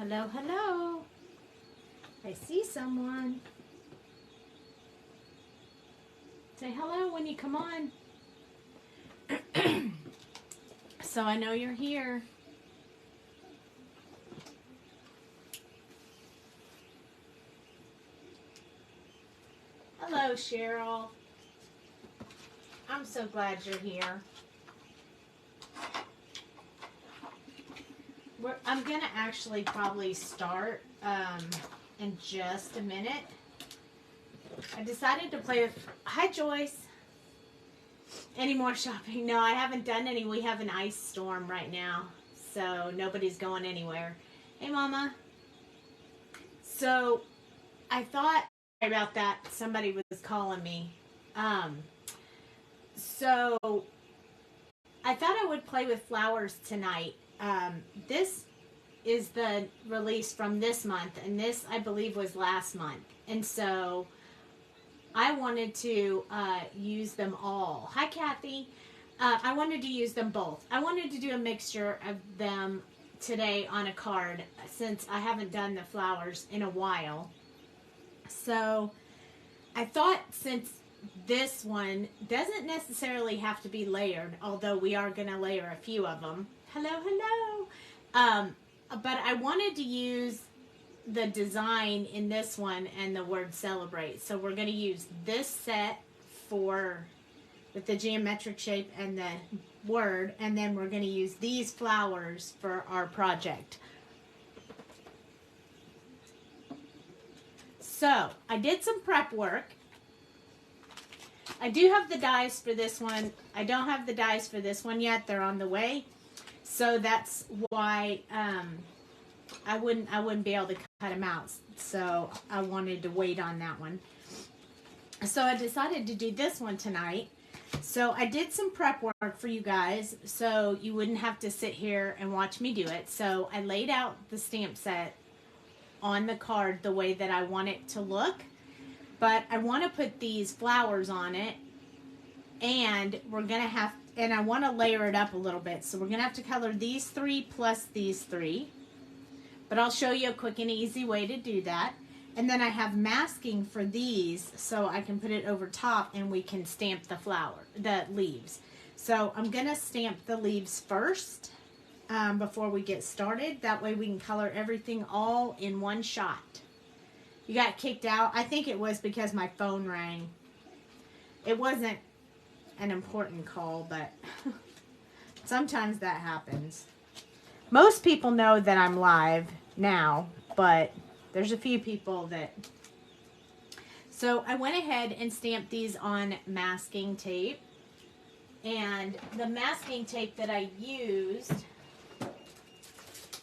Hello, hello. I see someone. Say hello when you come on. So I know you're here. Hello, Cheryl. I'm so glad you're here. I'm going to actually probably start in just a minute. I decided to play with... Hi, Joyce. Any more shopping? No, I haven't done any. We have an ice storm right now, so nobody's going anywhere. Hey, Mama. So I thought... Sorry about that. Somebody was calling me. So I thought I would play with flowers tonight. This is the release from this month, and this, I believe, was last month. And so I wanted to use them all. Hi, Kathy. I wanted to use them both. I wanted to do a mixture of them today on a card since I haven't done the flowers in a while. So I thought since this one doesn't necessarily have to be layered, although we are going to layer a few of them. Hello, hello. But I wanted to use the design in this one and the word celebrate. So we're going to use this set with the geometric shape and the word, and then we're going to use these flowers for our project. So I did some prep work. I do have the dies for this one. I don't have the dies for this one yet. They're on the way. So that's why I wouldn't be able to cut them out. So I wanted to wait on that one. So I decided to do this one tonight. So I did some prep work for you guys so you wouldn't have to sit here and watch me do it. So I laid out the stamp set on the card the way that I want it to look. But I want to put these flowers on it, and I want to layer it up a little bit. So we're going to have to color these three plus these three. But I'll show you a quick and easy way to do that. And then I have masking for these so I can put it over top and we can stamp the leaves. So I'm going to stamp the leaves first before we get started. That way we can color everything all in one shot. You got kicked out. I think it was because my phone rang. It wasn't an important call, but sometimes that happens. Most people know that I'm live now, but there's a few people that... So I went ahead and stamped these on masking tape. And the masking tape that I used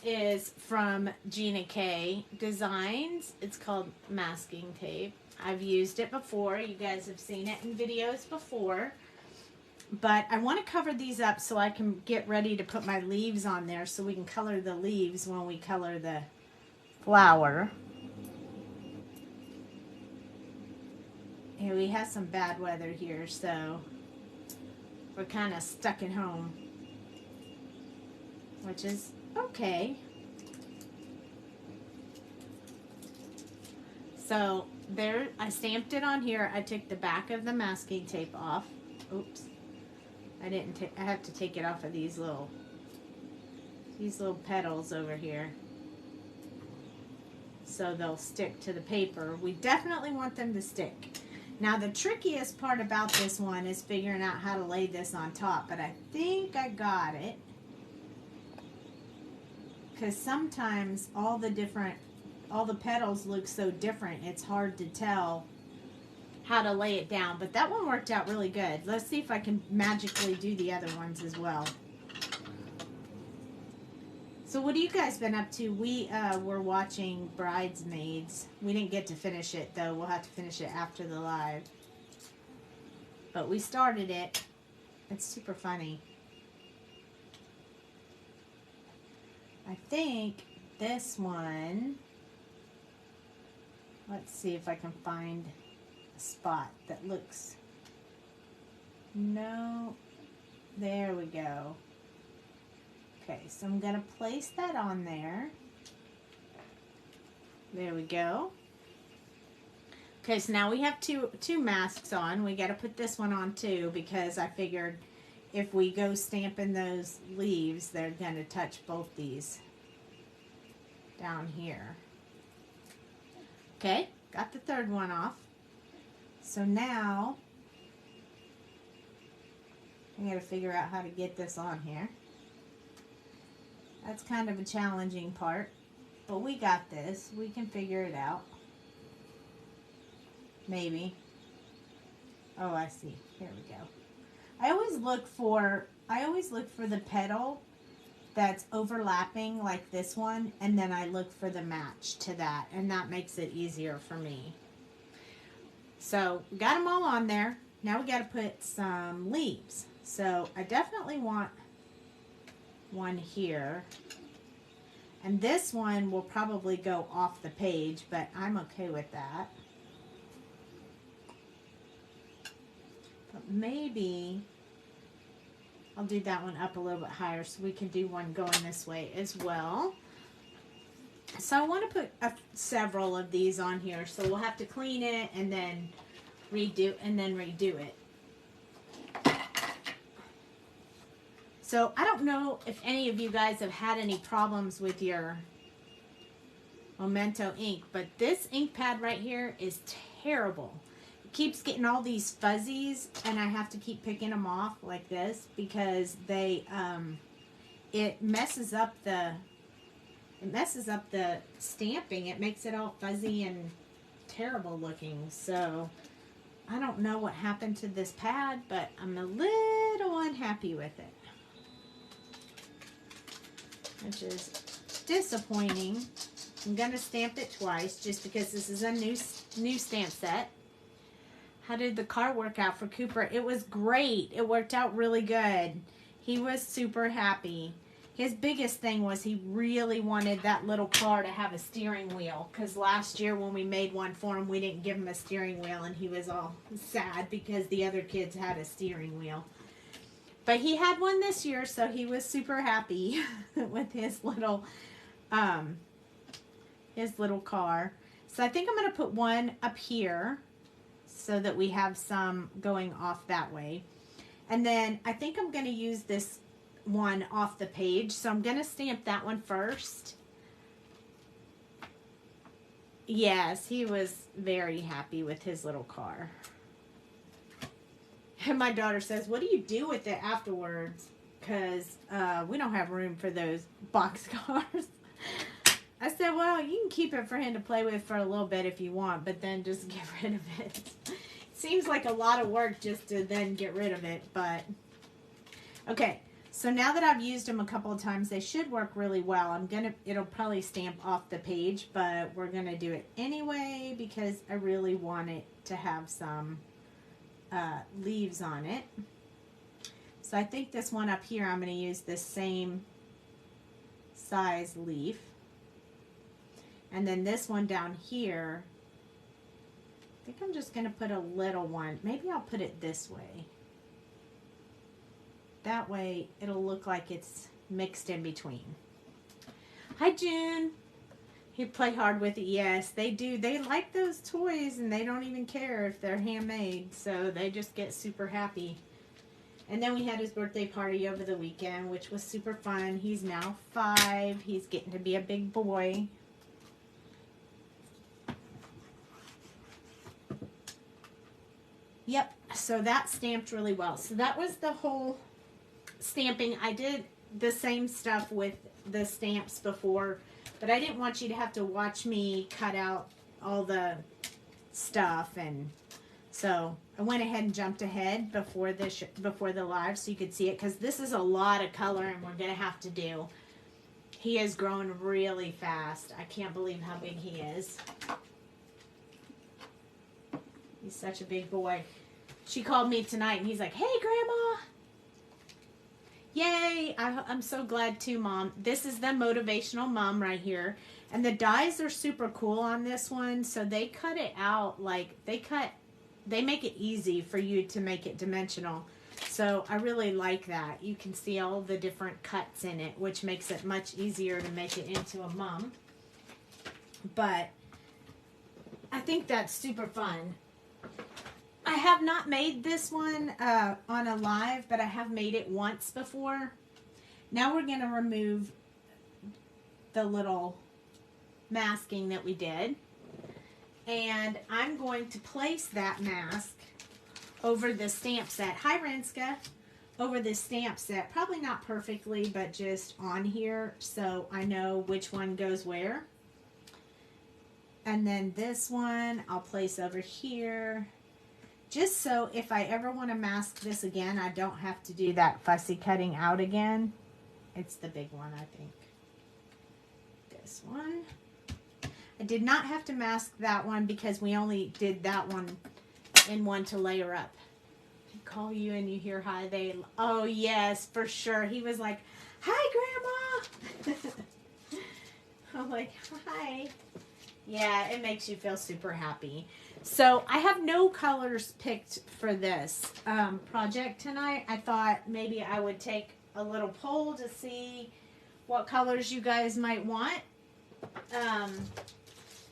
is from Gina K Designs. It's called masking tape. I've used it before. You guys have seen it in videos before. But I want to cover these up so I can get ready to put my leaves on there so we can color the leaves when we color the flower. And we have some bad weather here, so we're kind of stuck at home, which is okay. So there, I stamped it on here. I took the back of the masking tape off. Oops. I have to take it off of these little petals over here, so they'll stick to the paper. We definitely want them to stick. Now the trickiest part about this one is figuring out how to lay this on top, but I think I got it. Because sometimes all the petals look so different, it's hard to tell how to lay it down. But that one worked out really good. Let's see if I can magically do the other ones as well. So what have you guys been up to? We were watching Bridesmaids. We didn't get to finish it, though. We'll have to finish it after the live. But we started it. It's super funny. I think this one... Let's see if I can find a spot that looks... No. There we go. Okay, so I'm going to place that on there. There we go. Okay, so now we have two masks on. We got to put this one on too, because I figured if we go stamping those leaves, they're going to touch both these down here. Okay, got the third one off. So now I got to figure out how to get this on here. That's kind of a challenging part, but we got this. We can figure it out. Maybe. Oh, I see. Here we go. I always look for the petal that's overlapping like this one, and then I look for the match to that, and that makes it easier for me. So we got them all on there. Now we got to put some leaves. So I definitely want one here, and this one will probably go off the page, but I'm okay with that. But maybe I'll do that one up a little bit higher so we can do one going this way as well. So I want to put several of these on here, so we'll have to clean it and then redo it. So I don't know if any of you guys have had any problems with your Memento ink, but this ink pad right here is terrible. It keeps getting all these fuzzies, and I have to keep picking them off like this because they it messes up the stamping. It makes it all fuzzy and terrible looking. So I don't know what happened to this pad, but I'm a little unhappy with it, which is disappointing. I'm going to stamp it twice just because this is a new stamp set. How did the car work out for Cooper? It was great. It worked out really good. He was super happy. His biggest thing was he really wanted that little car to have a steering wheel, because last year when we made one for him, we didn't give him a steering wheel, and he was all sad because the other kids had a steering wheel. But he had one this year, so he was super happy with his little car. So I think I'm going to put one up here so that we have some going off that way. And then I think I'm going to use this one off the page, so I'm going to stamp that one first. Yes, he was very happy with his little car. And my daughter says, what do you do with it afterwards? Because we don't have room for those box cars. I said, well, you can keep it for him to play with for a little bit if you want, but then just get rid of it. Seems like a lot of work just to then get rid of it, but okay. So now that I've used them a couple of times, they should work really well. It'll probably stamp off the page, but we're gonna do it anyway because I really want it to have some leaves on it. So I think this one up here, I'm going to use this same size leaf. And then this one down here, I think I'm just going to put a little one. Maybe I'll put it this way. That way it'll look like it's mixed in between. Hi, June. You play hard with it. Yes, they do. They like those toys, and they don't even care if they're handmade, so they just get super happy. And then we had his birthday party over the weekend, which was super fun. He's now 5. He's getting to be a big boy. Yep, so that stamped really well. So that was the whole stamping. I did the same stuff with the stamps before, but I didn't want you to have to watch me cut out all the stuff, and so I went ahead and jumped ahead before the live so you could see it, because this is a lot of color and we're going to have to do. He has grown really fast. I can't believe how big he is. He's such a big boy. She called me tonight and he's like, hey, Grandma. Yay, I'm so glad too, Mom. This is the Motivational Mom right here. And the dies are super cool on this one. So they cut it out like they make it easy for you to make it dimensional. So I really like that. You can see all the different cuts in it, which makes it much easier to make it into a mum. But I think that's super fun. I have not made this one on a live, but I have made it once before. Now we're going to remove the little masking that we did. And I'm going to place that mask over the stamp set. Hi, Renska. Over the stamp set. Probably not perfectly, but just on here so I know which one goes where. And then this one I'll place over here. Just so if I ever want to mask this again, I don't have to do that fussy cutting out again. It's the big one, I think. This one. I did not have to mask that one because we only did that one in one to layer up. I call you and you hear hi. Oh yes, for sure. He was like, hi, Grandma. I'm like, hi. Yeah, it makes you feel super happy. So I have no colors picked for this project tonight. I thought maybe I would take a little poll to see what colors you guys might want.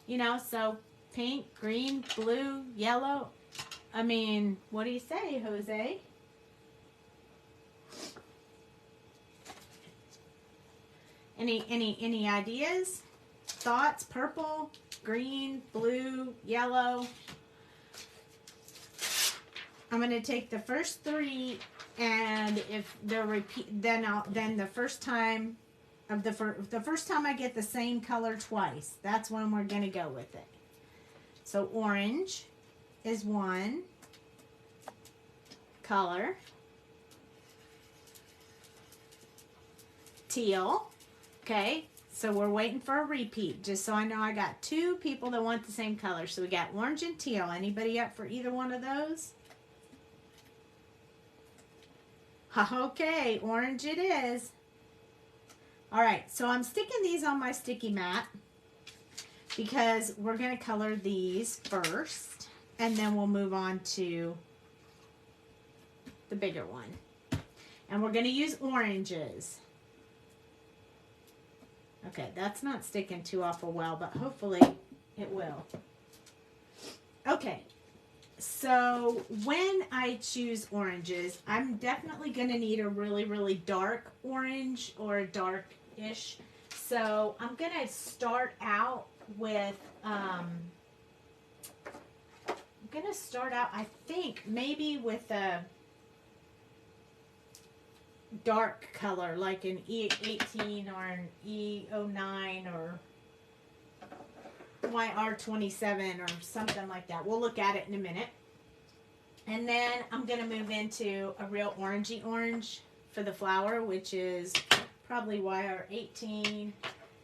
You know, so pink, green, blue, yellow. I mean, what do you say, Jose? Any ideas? Thoughts? Purple, green, blue, yellow. I'm going to take the first three, and if they're then the first time the first time I get the same color twice, that's when we're going to go with it. So orange is one color. Teal. Okay, so we're waiting for a repeat, just so I know I got two people that want the same color. So we got orange and teal. Anybody up for either one of those? Okay, orange it is. All right, so I'm sticking these on my sticky mat because we're going to color these first, and then we'll move on to the bigger one. And we're going to use oranges. Okay, that's not sticking too awful well, but hopefully it will. Okay, so when I choose oranges, I'm definitely going to need a really, really dark orange or a dark-ish. So I'm going to start out with, I think, maybe with a dark color, like an E18 or an E09 or YR27 or something like that. We'll look at it in a minute. And then I'm going to move into a real orangey orange for the flower, which is probably YR18,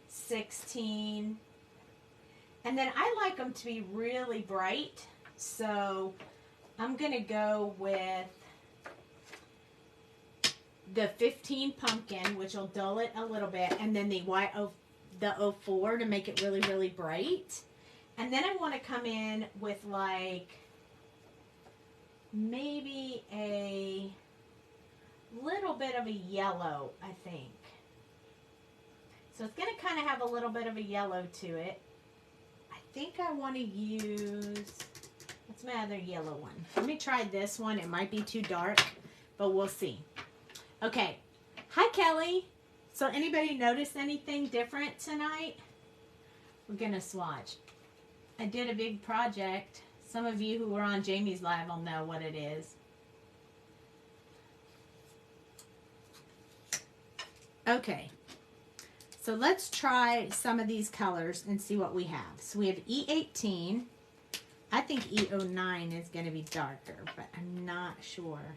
16. And then I like them to be really bright, so I'm going to go with the 15 pumpkin, which will dull it a little bit, and then the 04 to make it really, really bright. And then I want to come in with like maybe a little bit of a yellow, I think. So it's going to kind of have a little bit of a yellow to it. I think I want to use, what's my other yellow one? Let me try this one. It might be too dark, but we'll see. Okay. Hi, Kelly. So anybody notice anything different tonight? We're going to swatch. I did a big project. Some of you who were on Jamie's live will know what it is. Okay. So let's try some of these colors and see what we have. So we have E18. I think E09 is going to be darker, but I'm not sure.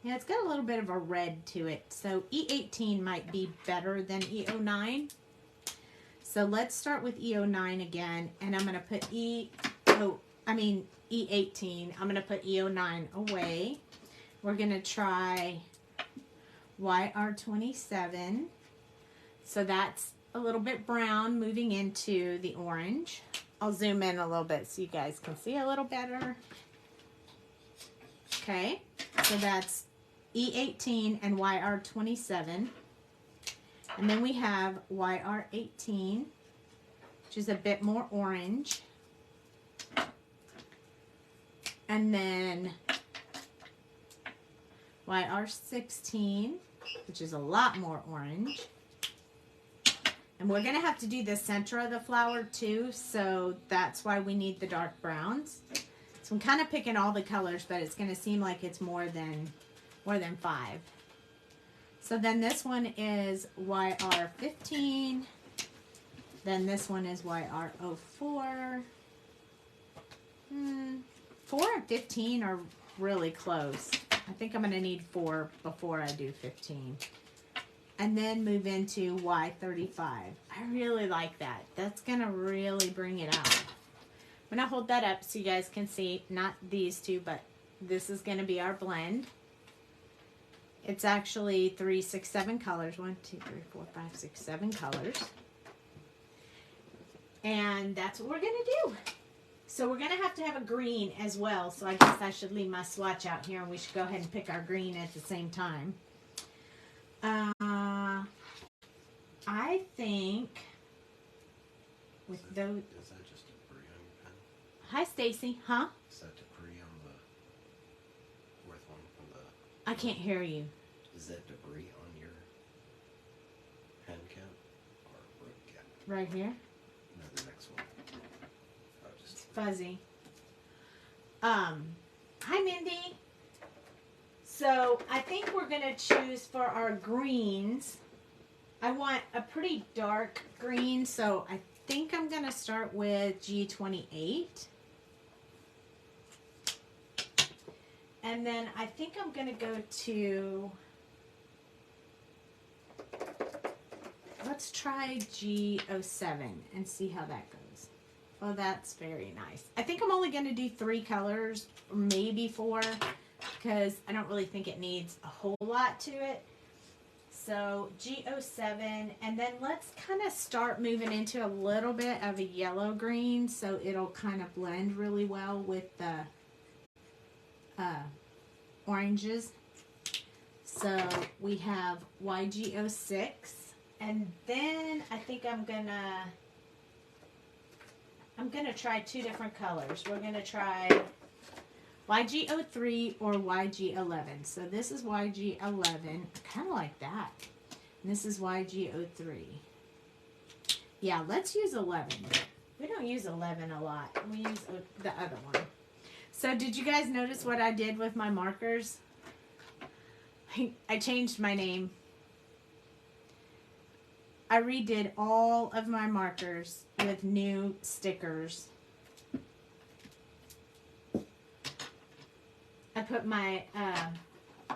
Yeah, it's got a little bit of a red to it. So E18 might be better than E09. So let's start with E09 again. And I'm going to put E18. I'm going to put E09 away. We're going to try YR27. So that's a little bit brown moving into the orange. I'll zoom in a little bit so you guys can see a little better. Okay, so that's E18 and YR27. And then we have YR18, which is a bit more orange. And then YR16, which is a lot more orange. And we're going to have to do the center of the flower too, so that's why we need the dark browns. So I'm kind of picking all the colors, but it's going to seem like it's more than 5. So then this one is YR15. Then this one is YR04. 4 and 15 are really close. I think I'm going to need 4 before I do 15. And then move into Y35. I really like that. That's going to really bring it out. I'm going to hold that up so you guys can see, not these two, but this is going to be our blend. It's actually 3, 6, 7 colors. 1, 2, 3, 4, 5, 6, 7 colors. And that's what we're going to do. So we're going to have a green as well. So I guess I should leave my swatch out here and we should go ahead and pick our green at the same time. I think with those... Is that just debris on your pen? Hi, Stacy. Huh? Is that debris on the fourth one from the... I can't hear you. Is that debris on your pen cap or root cap? Right here? No, the next one. Oh, just... It's fuzzy. Hi, Mindy. So I think we're going to choose for our greens. I want a pretty dark green, so I think I'm going to start with G28. And then I think I'm going to go to, let's try G07 and see how that goes. Oh, that's very nice. I think I'm only going to do 3 colors, or maybe 4, because I don't really think it needs a whole lot to it. So G07, and then let's kind of start moving into a little bit of a yellow green, so it'll kind of blend really well with the oranges. So we have YG06, and then I think I'm gonna try 2 different colors. We're gonna try YG03 or YG11. So this is YG11. I kind of like that. And this is YG03. Yeah, let's use 11. We don't use 11 a lot. We use the other one. So did you guys notice what I did with my markers? I changed my name. I redid all of my markers with new stickers. I put my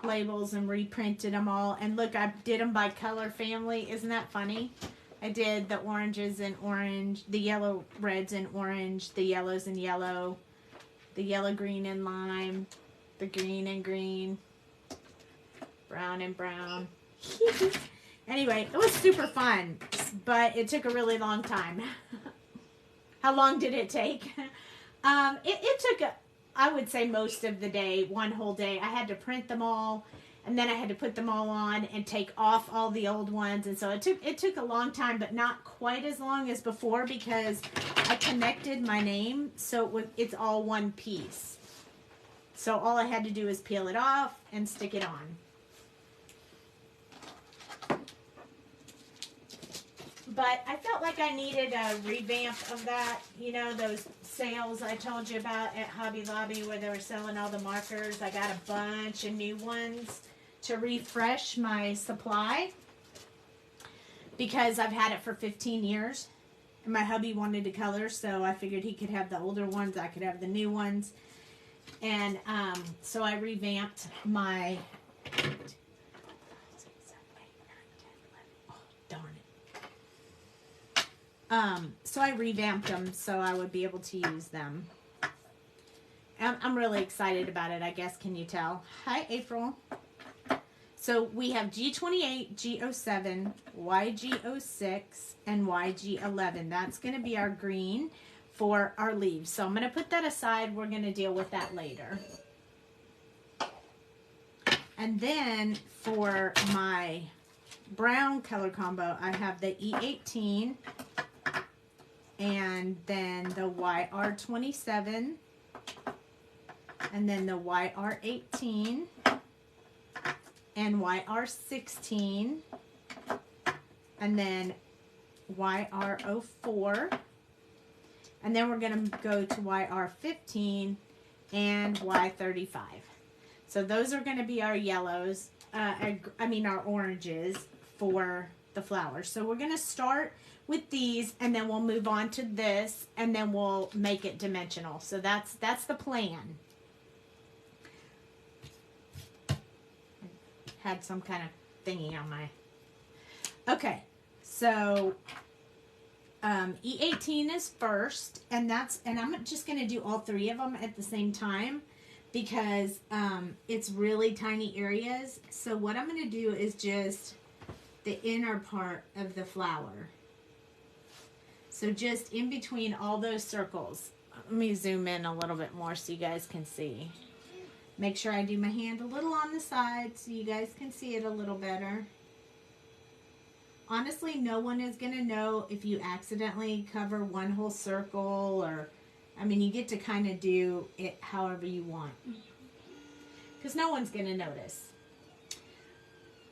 labels and reprinted them all. And look, I did them by color family. Isn't that funny? I did the oranges in orange, the yellow reds in orange, the yellows in yellow, the yellow green in lime, the green in green, brown and brown. Anyway, it was super fun, but it took a really long time. How long did it take? It took I would say most of the day, one whole day. I had to print them all, and then I had to put them all on and take off all the old ones. And so it took a long time, but not quite as long as before because I connected my name, so it's all one piece. So all I had to do is peel it off and stick it on. But I felt like I needed a revamp of that. You know, those sales I told you about at Hobby Lobby where they were selling all the markers. I got a bunch of new ones to refresh my supply because I've had it for 15 years. And my hubby wanted to color, so I figured he could have the older ones. I could have the new ones. And so I revamped my... So I revamped them so I would be able to use them. I'm really excited about it, I guess. Can you tell? Hi, April. So we have G28, G07, YG06, and YG11. That's going to be our green for our leaves. So I'm going to put that aside. We're going to deal with that later. And then for my brown color combo, I have the E18 and then the YR27 and then the YR18 and YR16, and then YR04, and then we're going to go to YR15 and Y35. So those are going to be our yellows, our oranges for the flowers. So we're going to start with these, and then we'll move on to this, and then we'll make it dimensional. So that's the plan. Had some kind of thingy on my... Okay, so E18 is first, and I'm just going to do all three of them at the same time because it's really tiny areas. So what I'm going to do is just the inner part of the flower. So just in between all those circles. Let me zoom in a little bit more so you guys can see. Make sure I do my hand a little on the side so you guys can see it a little better. Honestly, no one is going to know if you accidentally cover one whole circle, or, I mean, you get to kind of do it however you want. Because no one's going to notice.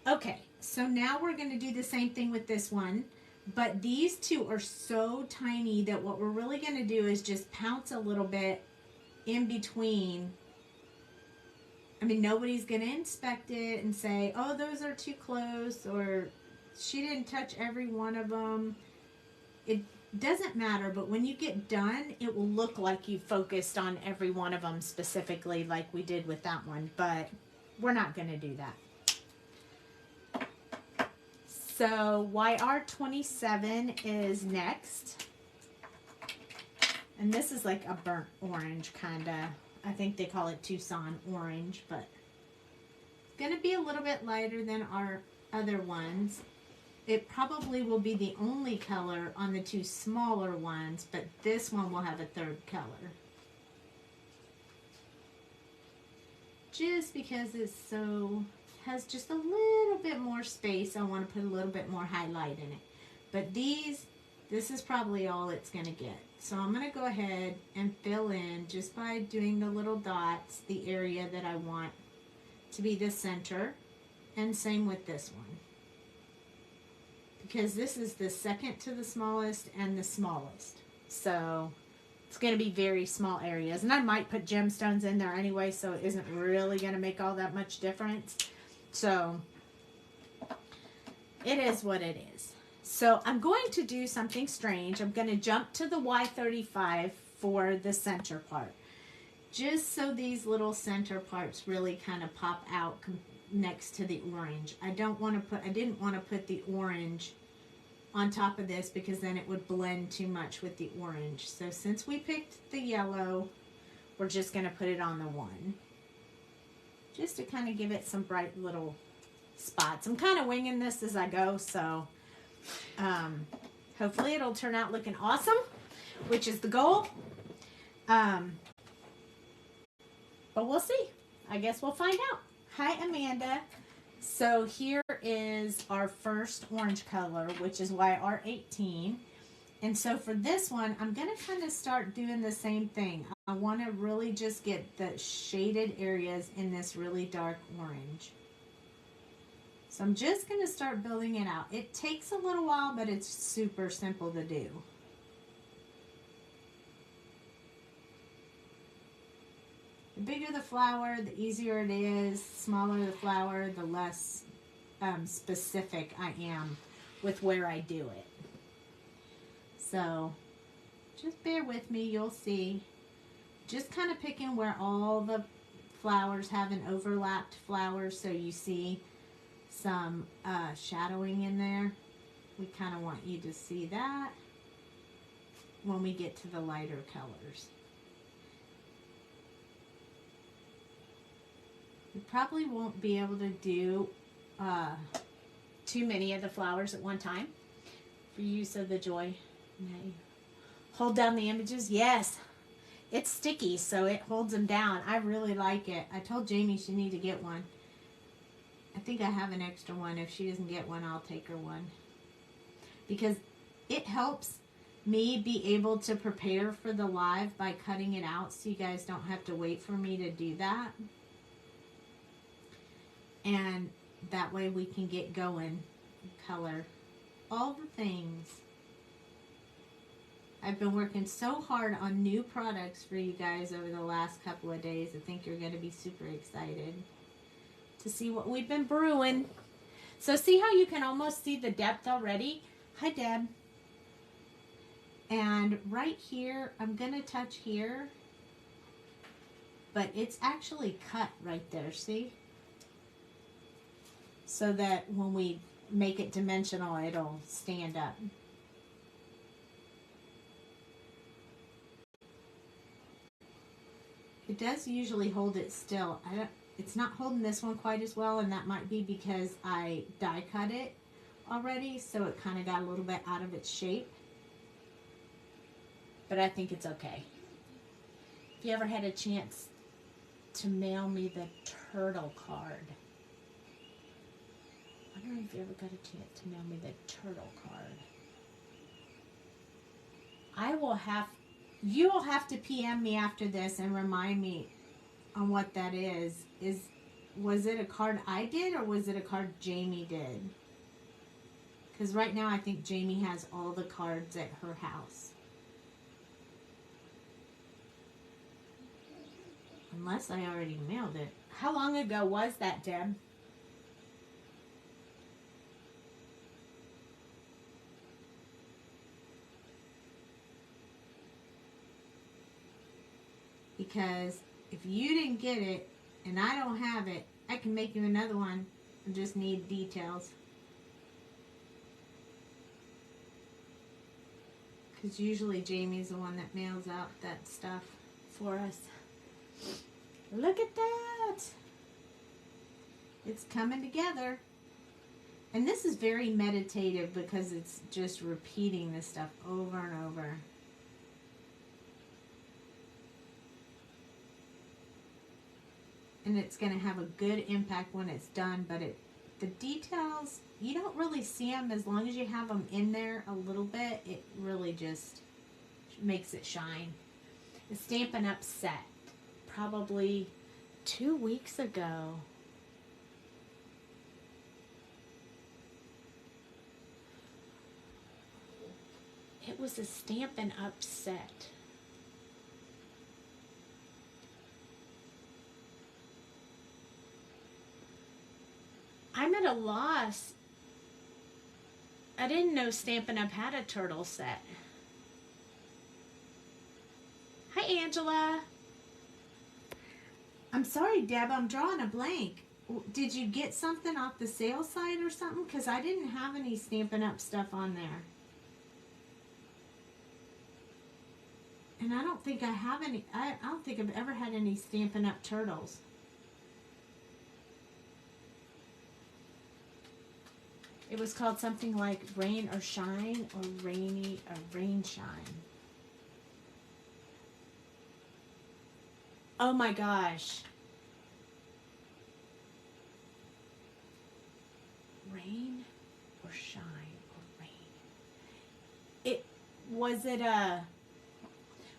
Okay, so now we're going to do the same thing with this one. But these two are so tiny that what we're really going to do is just pounce a little bit in between. I mean, nobody's going to inspect it and say, oh, those are too close, or she didn't touch every one of them. It doesn't matter, but when you get done, it will look like you focused on every one of them specifically like we did with that one, but we're not going to do that. So YR27 is next. And this is like a burnt orange kind of. I think they call it Tucson orange, but it's going to be a little bit lighter than our other ones. It probably will be the only color on the two smaller ones, but this one will have a third color. Just because it's has just a little bit more space, I want to put a little bit more highlight in it. But this is probably all it's going to get. So I'm going to go ahead and fill in, just by doing the little dots, the area that I want to be the center. And same with this one. Because this is the second to the smallest and the smallest. So it's going to be very small areas. And I might put gemstones in there anyway, so it isn't really going to make all that much difference. So it is what it is. So I'm going to do something strange. I'm going to jump to the Y35 for the center part. Just so these little center parts really kind of pop out next to the orange. I didn't want to put the orange on top of this because then it would blend too much with the orange. So since we picked the yellow, we're just going to put it on the one. Just to kind of give it some bright little spots. I'm kind of winging this as I go, so hopefully it'll turn out looking awesome, which is the goal. But we'll see. I guess we'll find out. Hi, Amanda. So here is our first orange color, which is YR18. And so for this one, I'm going to kind of start doing the same thing. I want to really just get the shaded areas in this really dark orange. So I'm just going to start building it out. It takes a little while, but it's super simple to do. The bigger the flower, the easier it is. Smaller the flower, the less specific I am with where I do it. So just bear with me, you'll see. Just kind of picking where all the flowers have an overlapped flower, so you see some shadowing in there. We kind of want you to see that when we get to the lighter colors. We probably won't be able to do too many of the flowers at one time for use of the joy. Hold down the images. Yes, it's sticky, so it holds them down. I really like it. I told Jamie she needed to get one. I think I have an extra one. If she doesn't get one, I'll take her one. Because it helps me be able to prepare for the live by cutting it out so you guys don't have to wait for me to do that. And that way we can get going. Color all the things. I've been working so hard on new products for you guys over the last couple of days. I think you're going to be super excited to see what we've been brewing. So see how you can almost see the depth already? Hi, Deb. And right here, I'm going to touch here. But it's actually cut right there, see? So that when we make it dimensional, it'll stand up. It does usually hold it still. It's not holding this one quite as well, and that might be because I die cut it already, so it kind of got a little bit out of its shape. But I think it's okay. If you ever had a chance to mail me the turtle card. I wonder if you ever got a chance to mail me the turtle card. You will have to PM me after this and remind me on what that is. Was it a card I did or was it a card Jamie did? Because right now I think Jamie has all the cards at her house. Unless I already mailed it. How long ago was that, Deb? Because if you didn't get it and I don't have it, I can make you another one. I just need details. Because usually Jamie's the one that mails out that stuff for us. Look at that! It's coming together. And this is very meditative because it's just repeating this stuff over and over. And it's going to have a good impact when it's done, but the details, you don't really see them as long as you have them in there a little bit. It really just makes it shine. The Stampin' Up! Set, probably 2 weeks ago. It was a Stampin' Up! Set. I'm at a loss. I didn't know Stampin' Up! Had a turtle set. Hi, Angela. I'm sorry, Deb. I'm drawing a blank. Did you get something off the sales site or something? Because I didn't have any Stampin' Up! Stuff on there. And I don't think I have any. I don't think I've ever had any Stampin' Up! Turtles. It was called something like Rain or Shine or Rainy or Rain Shine. Oh my gosh. Rain or Shine or Rain.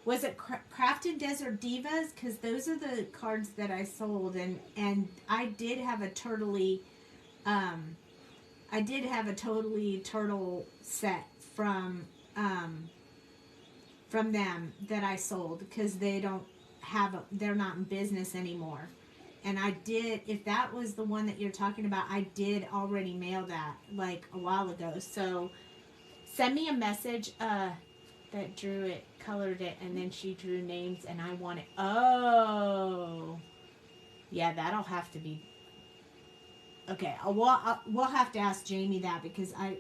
Was it Crafted Desert Divas? Because those are the cards that I sold, and I did have a totally turtle set from them that I sold because they're not in business anymore. And I did, if that was the one that you're talking about, I did already mail that like a while ago. So send me a message that drew it, colored it, and then she drew names, and I want it. Oh, yeah, that'll have to be. Okay, we'll have to ask Jamie that because I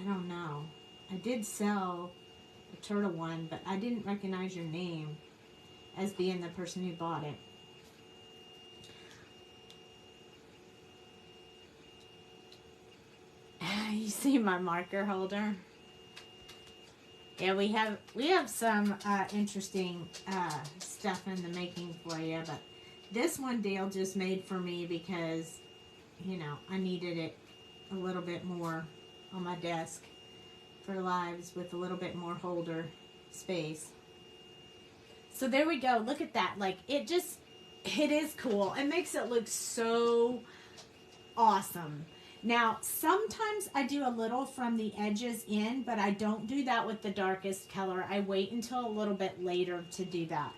don't know. I did sell a turtle one, but I didn't recognize your name as being the person who bought it. You see my marker holder? Yeah, we have some interesting stuff in the making for you, but this one Dale just made for me because, I needed it a little bit more on my desk. for lives with a little bit more holder space. So there we go. Look at that. Like, it is cool. It makes it look so awesome. Now, sometimes I do a little from the edges in, but I don't do that with the darkest color. I wait until a little bit later to do that.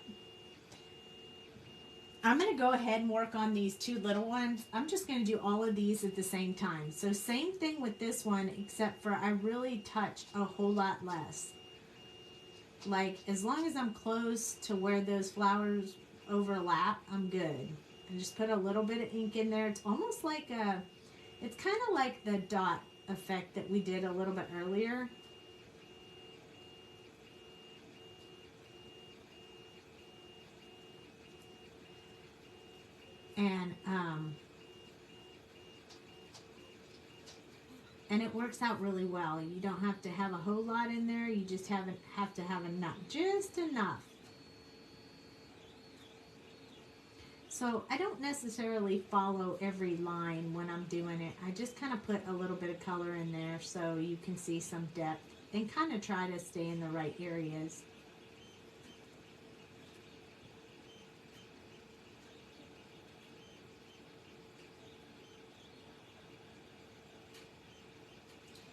I'm going to go ahead and work on these two little ones. I'm just going to do all of these at the same time. So same thing with this one, except for I really touched a whole lot less. Like, as long as I'm close to where those flowers overlap, I'm good. And just put a little bit of ink in there. It's almost like it's kind of like the dot effect that we did a little bit earlier. And it works out really well. You don't have to have a whole lot in there. You just have to have enough, just enough. So I don't necessarily follow every line when I'm doing it. I just kind of put a little bit of color in there so you can see some depth and kind of try to stay in the right areas.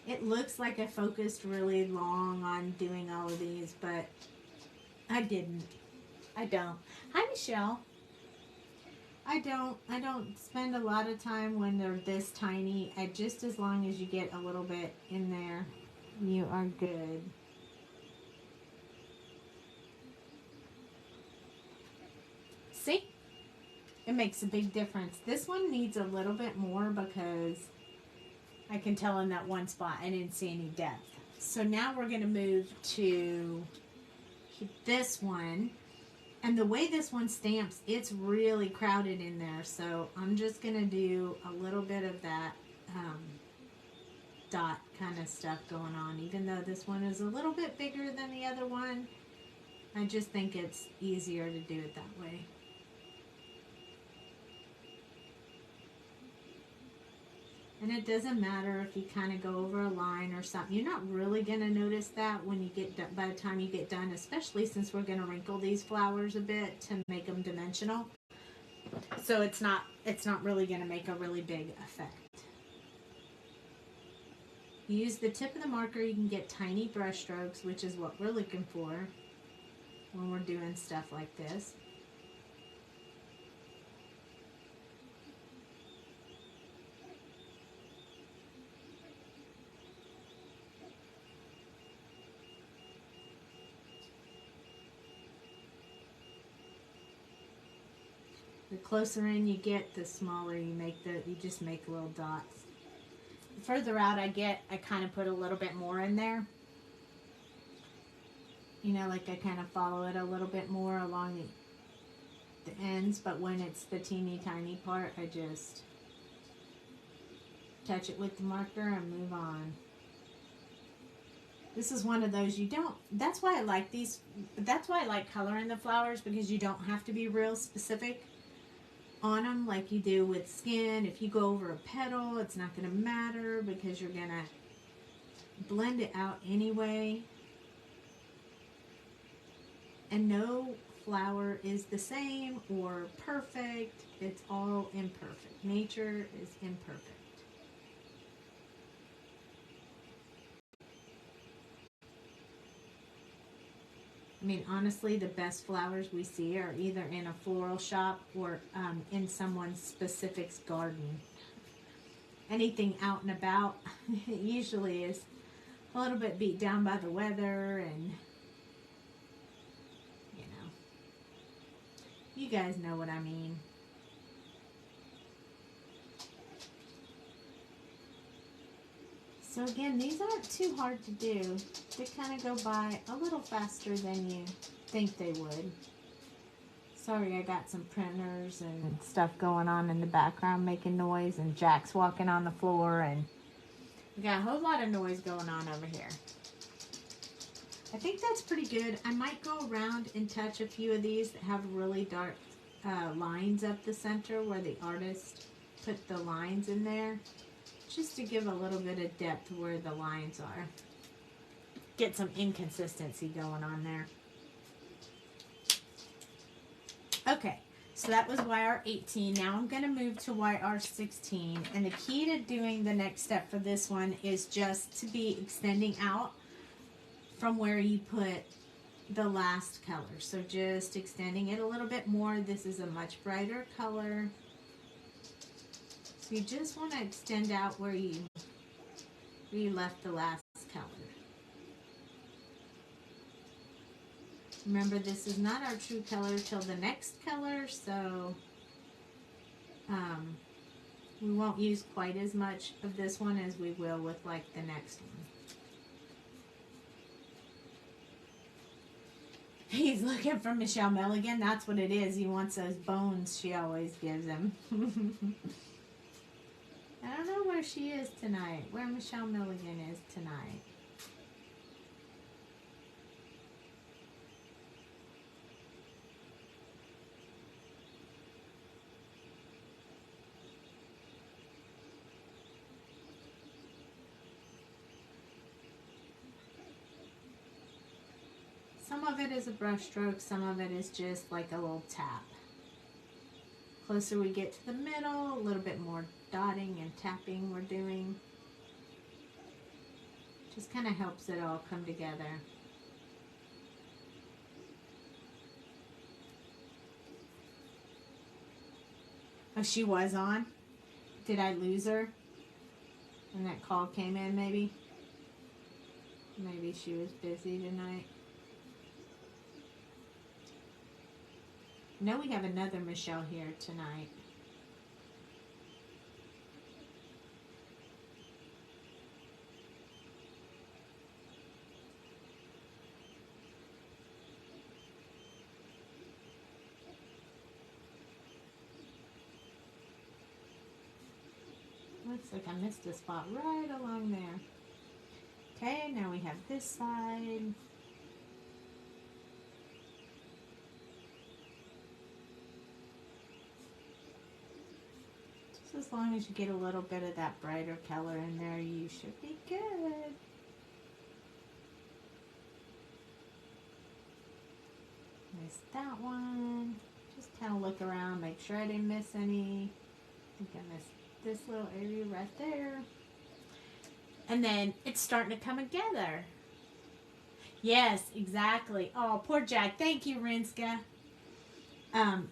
It looks like I focused really long on doing all of these, but I didn't. I don't. Hi, Michelle. I don't spend a lot of time when they're this tiny. Just as long as you get a little bit in there, you are good. See? It makes a big difference. This one needs a little bit more because I can tell in that one spot I didn't see any depth. So now we're going to move to this one. And the way this one stamps, it's really crowded in there. So I'm just going to do a little bit of that dot kind of stuff going on. Even though this one is a little bit bigger than the other one, I just think it's easier to do it that way. And it doesn't matter if you kind of go over a line or something. You're not really going to notice that when you get done, by the time you get done, especially since we're going to wrinkle these flowers a bit to make them dimensional. So it's not really going to make a really big effect. You use the tip of the marker, you can get tiny brush strokes, which is what we're looking for when we're doing stuff like this. The closer in you get, the smaller you just make little dots. The further out I get, I kind of put a little bit more in there. You know, like I kind of follow it a little bit more along the ends, but when it's the teeny tiny part, I just touch it with the marker and move on. This is one of those that's why I like these, that's why I like coloring the flowers, because you don't have to be real specific on them like you do with skin. If you go over a petal, it's not going to matter because you're going to blend it out anyway. And no flower is the same or perfect. It's all imperfect. Nature is imperfect. I mean, honestly, the best flowers we see are either in a floral shop or in someone's specific garden. Anything out and about usually is a little bit beat down by the weather, and you guys know what I mean. So again, these aren't too hard to do. They kind of go by a little faster than you think they would. Sorry, I got some printers and stuff going on in the background making noise, and Jack's walking on the floor, and we got a whole lot of noise going on over here. I think that's pretty good. I might go around and touch a few of these that have really dark lines up the center where the artist put the lines in there, just to give a little bit of depth where the lines are. get some inconsistency going on there. Okay, so that was YR18. Now I'm going to move to YR16. And the key to doing the next step for this one is just to be extending out from where you put the last color. So just extending it a little bit more. This is a much brighter color. So you just want to extend out where you left the last color. Remember, this is not our true color till the next color, so we won't use quite as much of this one as we will with like the next one. He's looking for Michelle Milligan. That's what it is. He wants those bones she always gives him. I don't know where she is tonight, where Michelle Milligan is tonight. Some of it is a brush stroke, some of it is just like a little tap. Closer we get to the middle, a little bit more dotting and tapping we're doing. Just kind of helps it all come together. Oh, she was on? Did I lose her? And that call came in maybe? Maybe she was busy tonight. No, we have another Michelle here tonight. Looks like I missed a spot right along there. Okay, now we have this side. As long as you get a little bit of that brighter color in there, you should be good. Missed that one. Just kind of look around, make sure I didn't miss any. I think I missed this little area right there. And then it's starting to come together. Yes, exactly. Oh, poor Jack. Thank you, Rinska.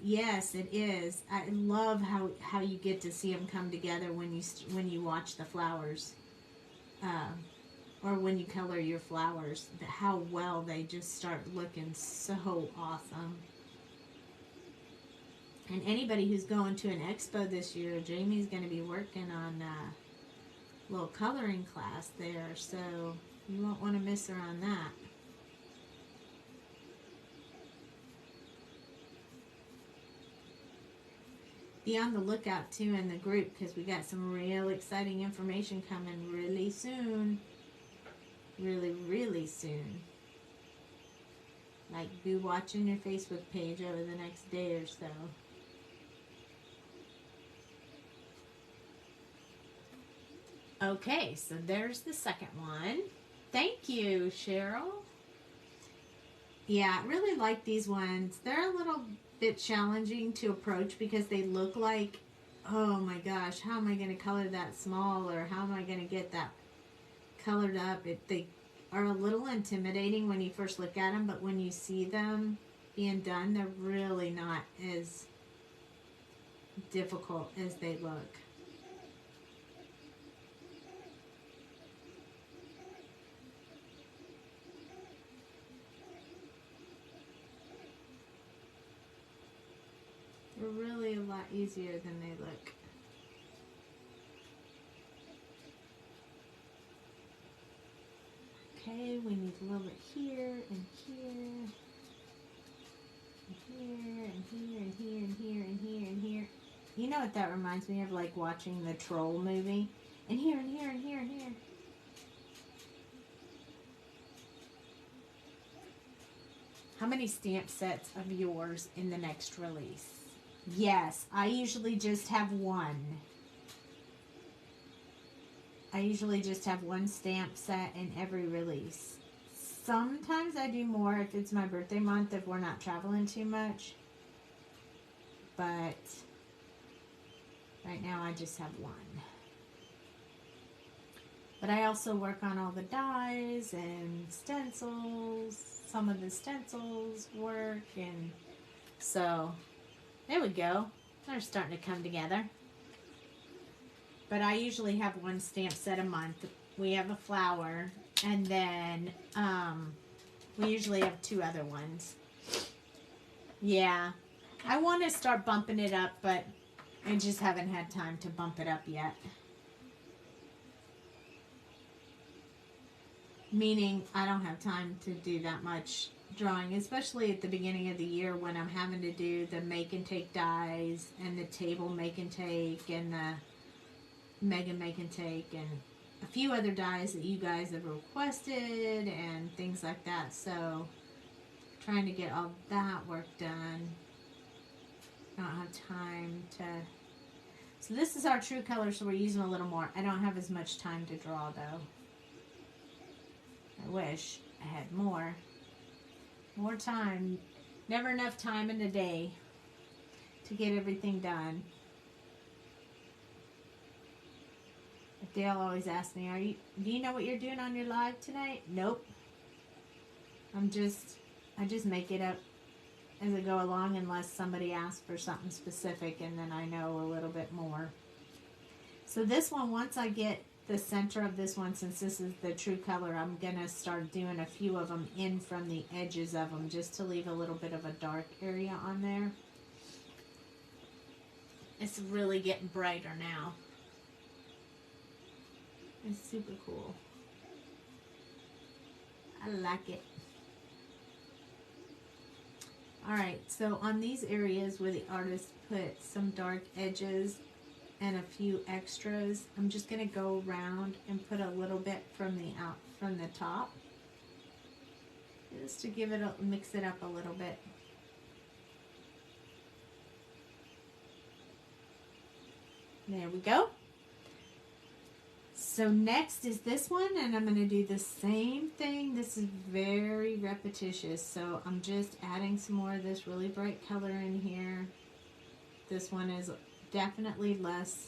Yes, it is. I love how you get to see them come together when you watch the flowers, or when you color your flowers. How well they just start looking so awesome. And anybody who's going to an expo this year, Jamie's going to be working on a little coloring class there, so you won't want to miss her on that. Be on the lookout too in the group, because we got some real exciting information coming really soon. Really soon. Like, be watching your Facebook page over the next day or so. Okay, so there's the second one. Thank you, Cheryl. Yeah, I really like these ones. They're a little bit challenging to approach because they look like, oh my gosh, how am I going to color that small, or how am I going to get that colored up? They are a little intimidating when you first look at them, but when you see them being done, they're really not as difficult as they look. They're really a lot easier than they look. Okay, we need a little bit here and here. And here and here and here and here and here and here. You know what that reminds me of? Like watching the Troll movie. And here and here and here and here. How many stamp sets of yours in the next release? Yes, I usually just have one. I usually just have one stamp set in every release. Sometimes I do more if it's my birthday month, if we're not traveling too much. But right now I just have one. But I also work on all the dies and stencils. Some of the stencils work, and so there we go. They're starting to come together. But I usually have one stamp set a month. We have a flower, and then we usually have 2 other ones. Yeah. I want to start bumping it up, but I just haven't had time to bump it up yet. Meaning I don't have time to do that much drawing, especially at the beginning of the year when I'm having to do the make and take dies and the table make and take and the mega make and take and a few other dies that you guys have requested and things like that. So trying to get all that work done. I don't have time to. So this is our true color, so we're using a little more. I don't have as much time to draw though. I wish I had more time. Never enough time in a day to get everything done. Dale always asks me, do you know what you're doing on your live tonight? Nope. I just make it up as I go along unless somebody asks for something specific, and then I know a little bit more. So this one, once I get the center of this one, since this is the true color, I'm going to start doing a few of them in from the edges of them just to leave a little bit of a dark area on there. It's really getting brighter now. It's super cool. I like it. Alright, so on these areas where the artist put some dark edges and a few extras, I'm just going to go around and put a little bit from the top, just to give it mix it up a little bit. There we go. So next is this one, and I'm going to do the same thing. This is very repetitious, so I'm just adding some more of this really bright color in here. This one is definitely less.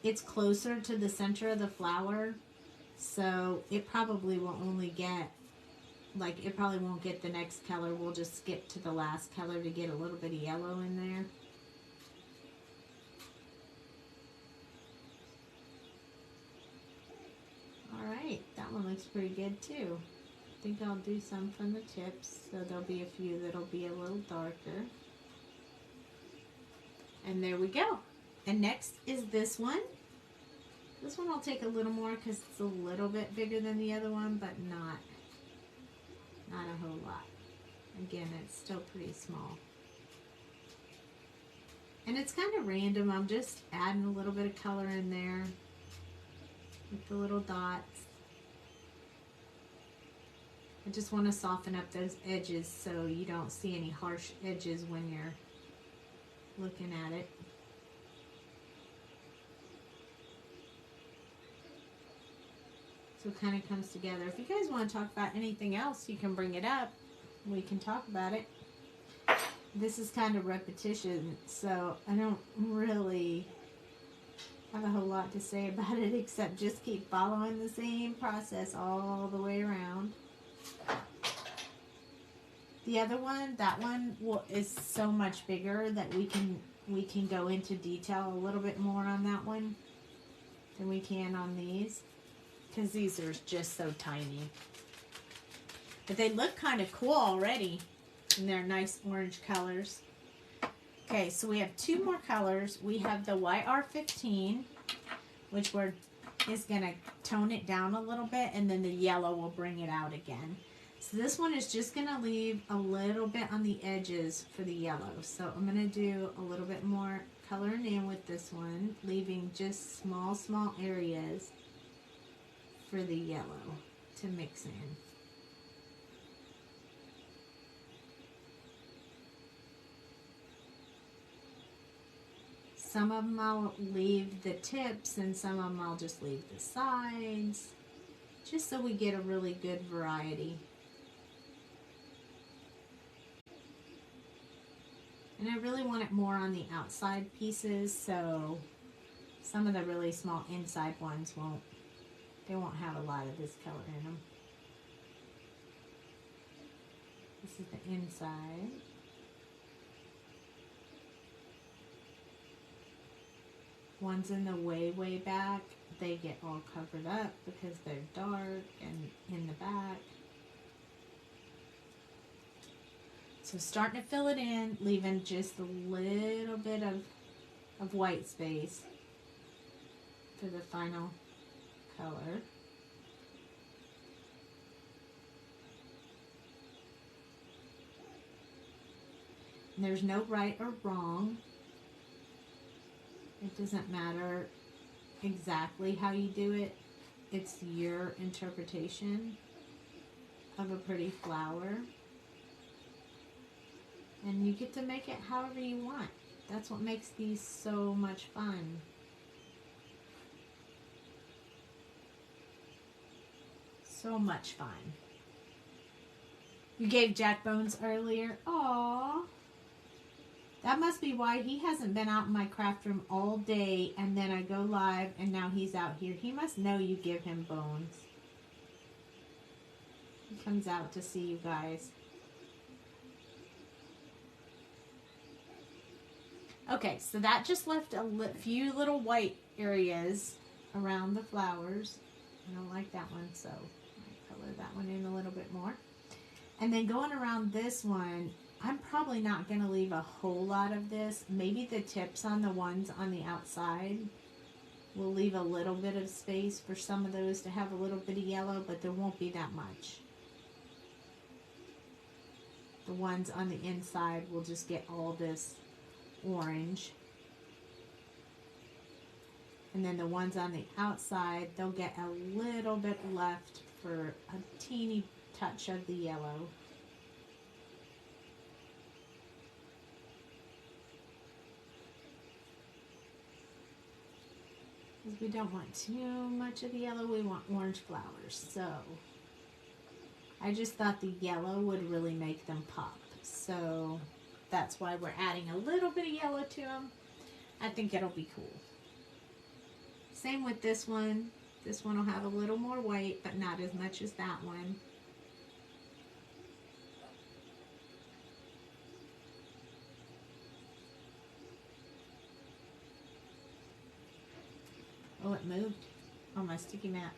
It's closer to the center of the flower, so it probably will only get, like, it probably won't get the next color. We'll just skip to the last color to get a little bit of yellow in there. Alright, that one looks pretty good too. I think I'll do some from the tips, so there'll be a few that'll be a little darker. And there we go. And next is this one. This one I'll take a little more because it's a little bit bigger than the other one, but not a whole lot. Again, it's still pretty small. And it's kind of random. I'm just adding a little bit of color in there with the little dots. I just want to soften up those edges so you don't see any harsh edges when you're looking at it. So it kind of comes together. If you guys want to talk about anything else, you can bring it up. We can talk about it. This is kind of repetition, so I don't really have a whole lot to say about it except just keep following the same process all the way around. The other one, that one is so much bigger that we can go into detail a little bit more on that one than we can on these, because these are just so tiny. But they look kind of cool already, and they're nice orange colors. Okay, so we have 2 more colors. We have the YR15, which is going to tone it down a little bit, and then the yellow will bring it out again. So this one is just going to leave a little bit on the edges for the yellow. So I'm going to do a little bit more coloring in with this one, leaving just small areas for the yellow to mix in. Some of them I'll leave the tips, and some of them I'll just leave the sides. just so we get a really good variety. And I really want it more on the outside pieces, so some of the really small inside ones won't have a lot of this color in them. This is the inside. Ones in the way back, they get all covered up because they're dark and in the back. So starting to fill it in, leaving just a little bit of white space for the final color. And there's no right or wrong. It doesn't matter exactly how you do it. It's your interpretation of a pretty flower. And you get to make it however you want. That's what makes these so much fun. So much fun. You gave Jack bones earlier. Aww. That must be why he hasn't been out in my craft room all day, and then I go live and now he's out here. He must know you give him bones. He comes out to see you guys. Okay, so that just left a few little white areas around the flowers. I don't like that one, so I color that one in a little bit more. And then going around this one, I'm probably not going to leave a whole lot of this. Maybe the tips on the ones on the outside will leave a little bit of space for some of those to have a little bit of yellow, but there won't be that much. The ones on the inside will just get all this orange. And then the ones on the outside, they'll get a little bit left for a teeny touch of the yellow. Because we don't want too much of the yellow, we want orange flowers. So I just thought the yellow would really make them pop. So that's why we're adding a little bit of yellow to them. I think it'll be cool. Same with this one. This one will have a little more white, but not as much as that one. Oh, it moved on my sticky mat.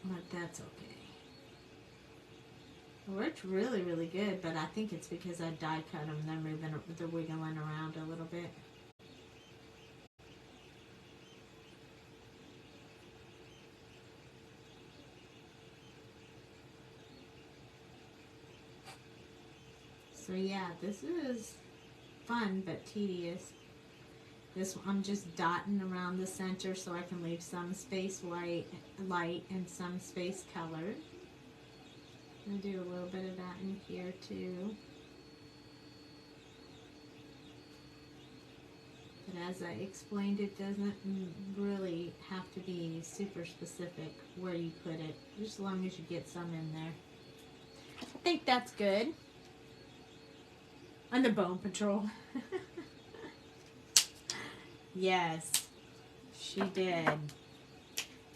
But that's okay. It worked really, really good, but I think it's because I die cut them. They're wiggling around a little bit. So yeah, this is fun but tedious. This I'm just dotting around the center so I can leave some space light and some space colored. I'm going to do a little bit of that in here too. But as I explained, it doesn't really have to be super specific where you put it, just as long as you get some in there. I think that's good. On the Bone Patrol. Yes, she did.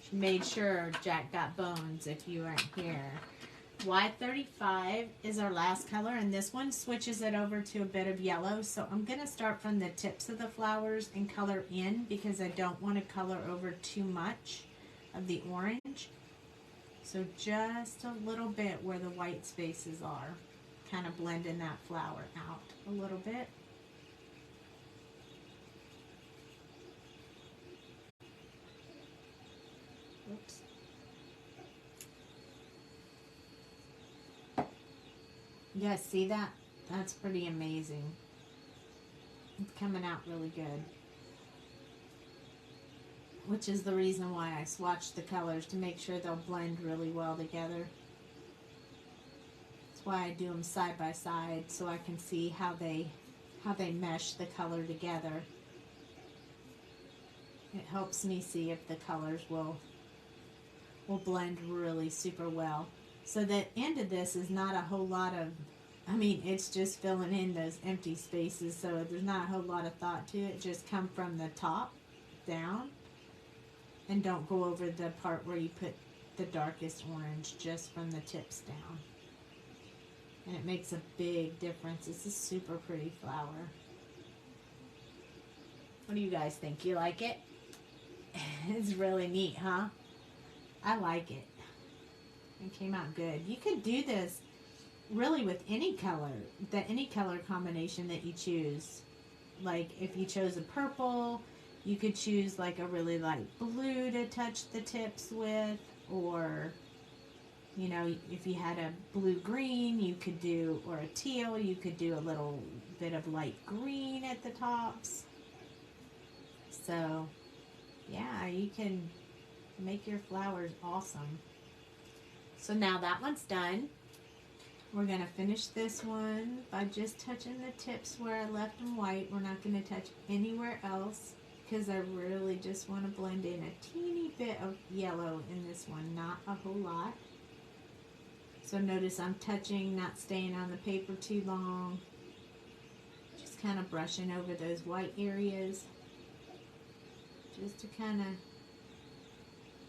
She made sure Jack got bones if you weren't here. Y35 is our last color, and this one switches it over to a bit of yellow. So I'm going to start from the tips of the flowers and color in because I don't want to color over too much of the orange. So just a little bit where the white spaces are, kind of blending that flower out a little bit. Oops. You guys see that? That's pretty amazing. It's coming out really good. Which is the reason why I swatched the colors, to make sure they'll blend really well together. That's why I do them side by side, so I can see how they mesh the color together It helps me see if the colors will blend really super well. So the end of this is not a whole lot of, I mean, it's just filling in those empty spaces, so there's not a whole lot of thought to it. Just come from the top down, and don't go over the part where you put the darkest orange, just from the tips down. And it makes a big difference. It's a super pretty flower. What do you guys think? You like it? It's really neat, huh? I like it. It came out good. You could do this really with any color, any color combination that you choose. Like if you chose a purple, you could choose like a really light blue to touch the tips with, or you know, if you had a blue-green, you could do, or a teal, you could do a little bit of light green at the tops. So, yeah, you can make your flowers awesome. So now that one's done. We're going to finish this one by just touching the tips where I left them white. We're not going to touch anywhere else because I really just want to blend in a teeny bit of yellow in this one, not a whole lot. So notice I'm touching, not staying on the paper too long. Just kind of brushing over those white areas. Just to kind of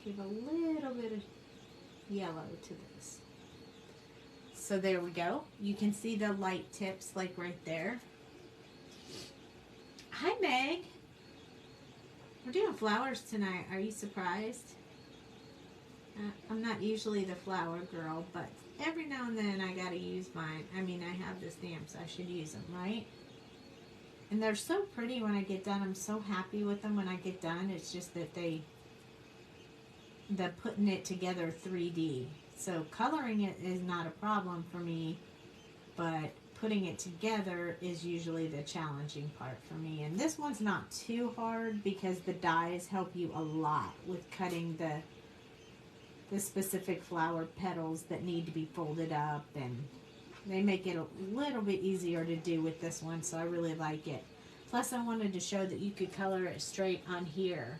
give a little bit of yellow to this. So there we go. You can see the light tips like right there. Hi Meg. We're doing flowers tonight. Are you surprised? I'm not usually the flower girl, but every now and then I gotta use mine. I mean, I have the stamps. I should use them, right? And they're so pretty when I get done. I'm so happy with them when I get done. It's just that the putting it together 3D. So coloring it is not a problem for me, but putting it together is usually the challenging part for me. And this one's not too hard because the dies help you a lot with cutting the specific flower petals that need to be folded up, and they make it a little bit easier to do with this one, so I really like it. Plus I wanted to show that you could color it straight on here.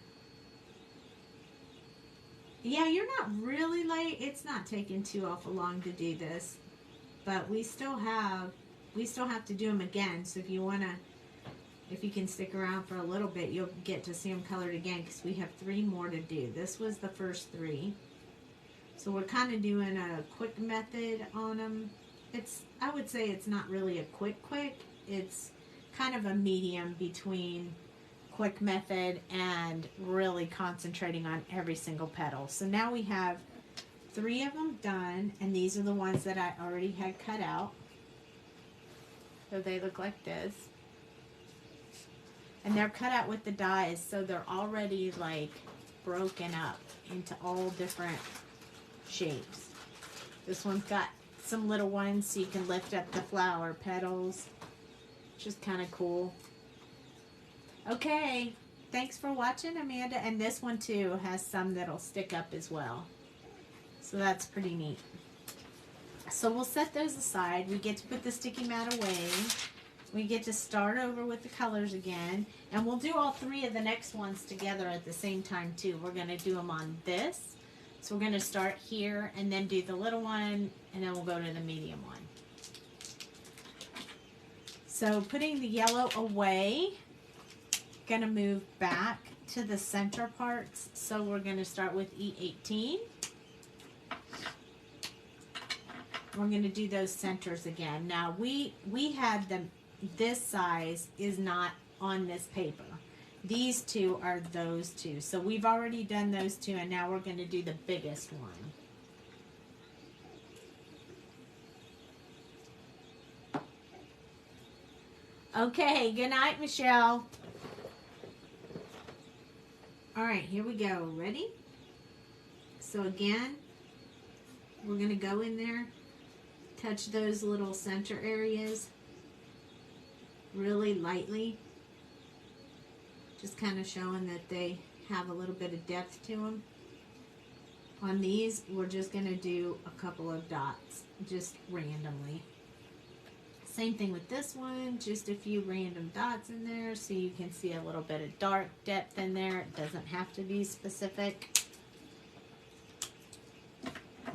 Yeah, you're not really late. It's not taking too awful long to do this, but we still have to do them again. So if you can stick around for a little bit, you'll get to see them colored again because we have 3 more to do. This was the first 3. So we're kind of doing a quick method on them. I would say it's not really a quick. It's kind of a medium between quick method and really concentrating on every single petal. So now we have 3 of them done, and these are the ones that I already had cut out. So they look like this. And they're cut out with the dies, so they're already like broken up into all different shapes. This one's got some little ones so you can lift up the flower petals, which is kind of cool. Okay, thanks for watching, Amanda. And this one too has some that'll stick up as well, so that's pretty neat. So we'll set those aside. We get to put the sticky mat away. We get to start over with the colors again, and we'll do all 3 of the next ones together at the same time too. We're going to do them on this. So we're going to start here and then do the little one, and then we'll go to the medium one. So putting the yellow away, going to move back to the center parts. So we're going to start with E18. We're going to do those centers again. Now we had them, this size is not on this paper. These 2 are those 2. So we've already done those 2, and now we're going to do the biggest one. Okay, good night, Michelle. All right, here we go. Ready? So again, we're going to go in there, touch those little center areas really lightly. Just kind of showing that they have a little bit of depth to them. On these, we're just going to do a couple of dots, just randomly. Same thing with this one, just a few random dots in there so you can see a little bit of dark depth in there. It doesn't have to be specific.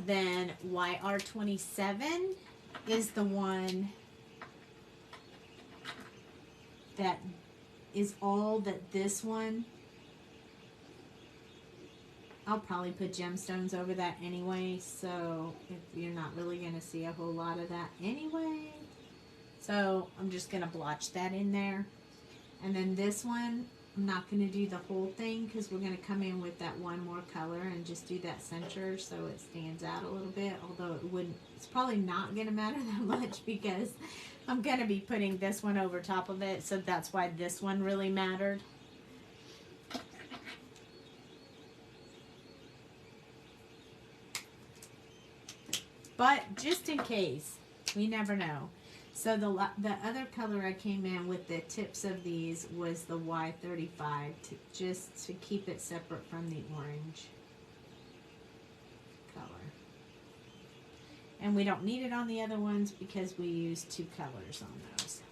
Then YR27 is the one that is all that this one. I'll probably put gemstones over that anyway, so if you're not really going to see a whole lot of that anyway. So I'm just going to blotch that in there. And then this one, I'm not going to do the whole thing because we're going to come in with that one more color and just do that center so it stands out a little bit. Although it's probably not going to matter that much because I'm going to be putting this one over top of it. So that's why this one really mattered. But just in case, we never know. So the other color I came in with the tips of these was the Y35, just to keep it separate from the orange color. And we don't need it on the other ones because we use 2 colors on those.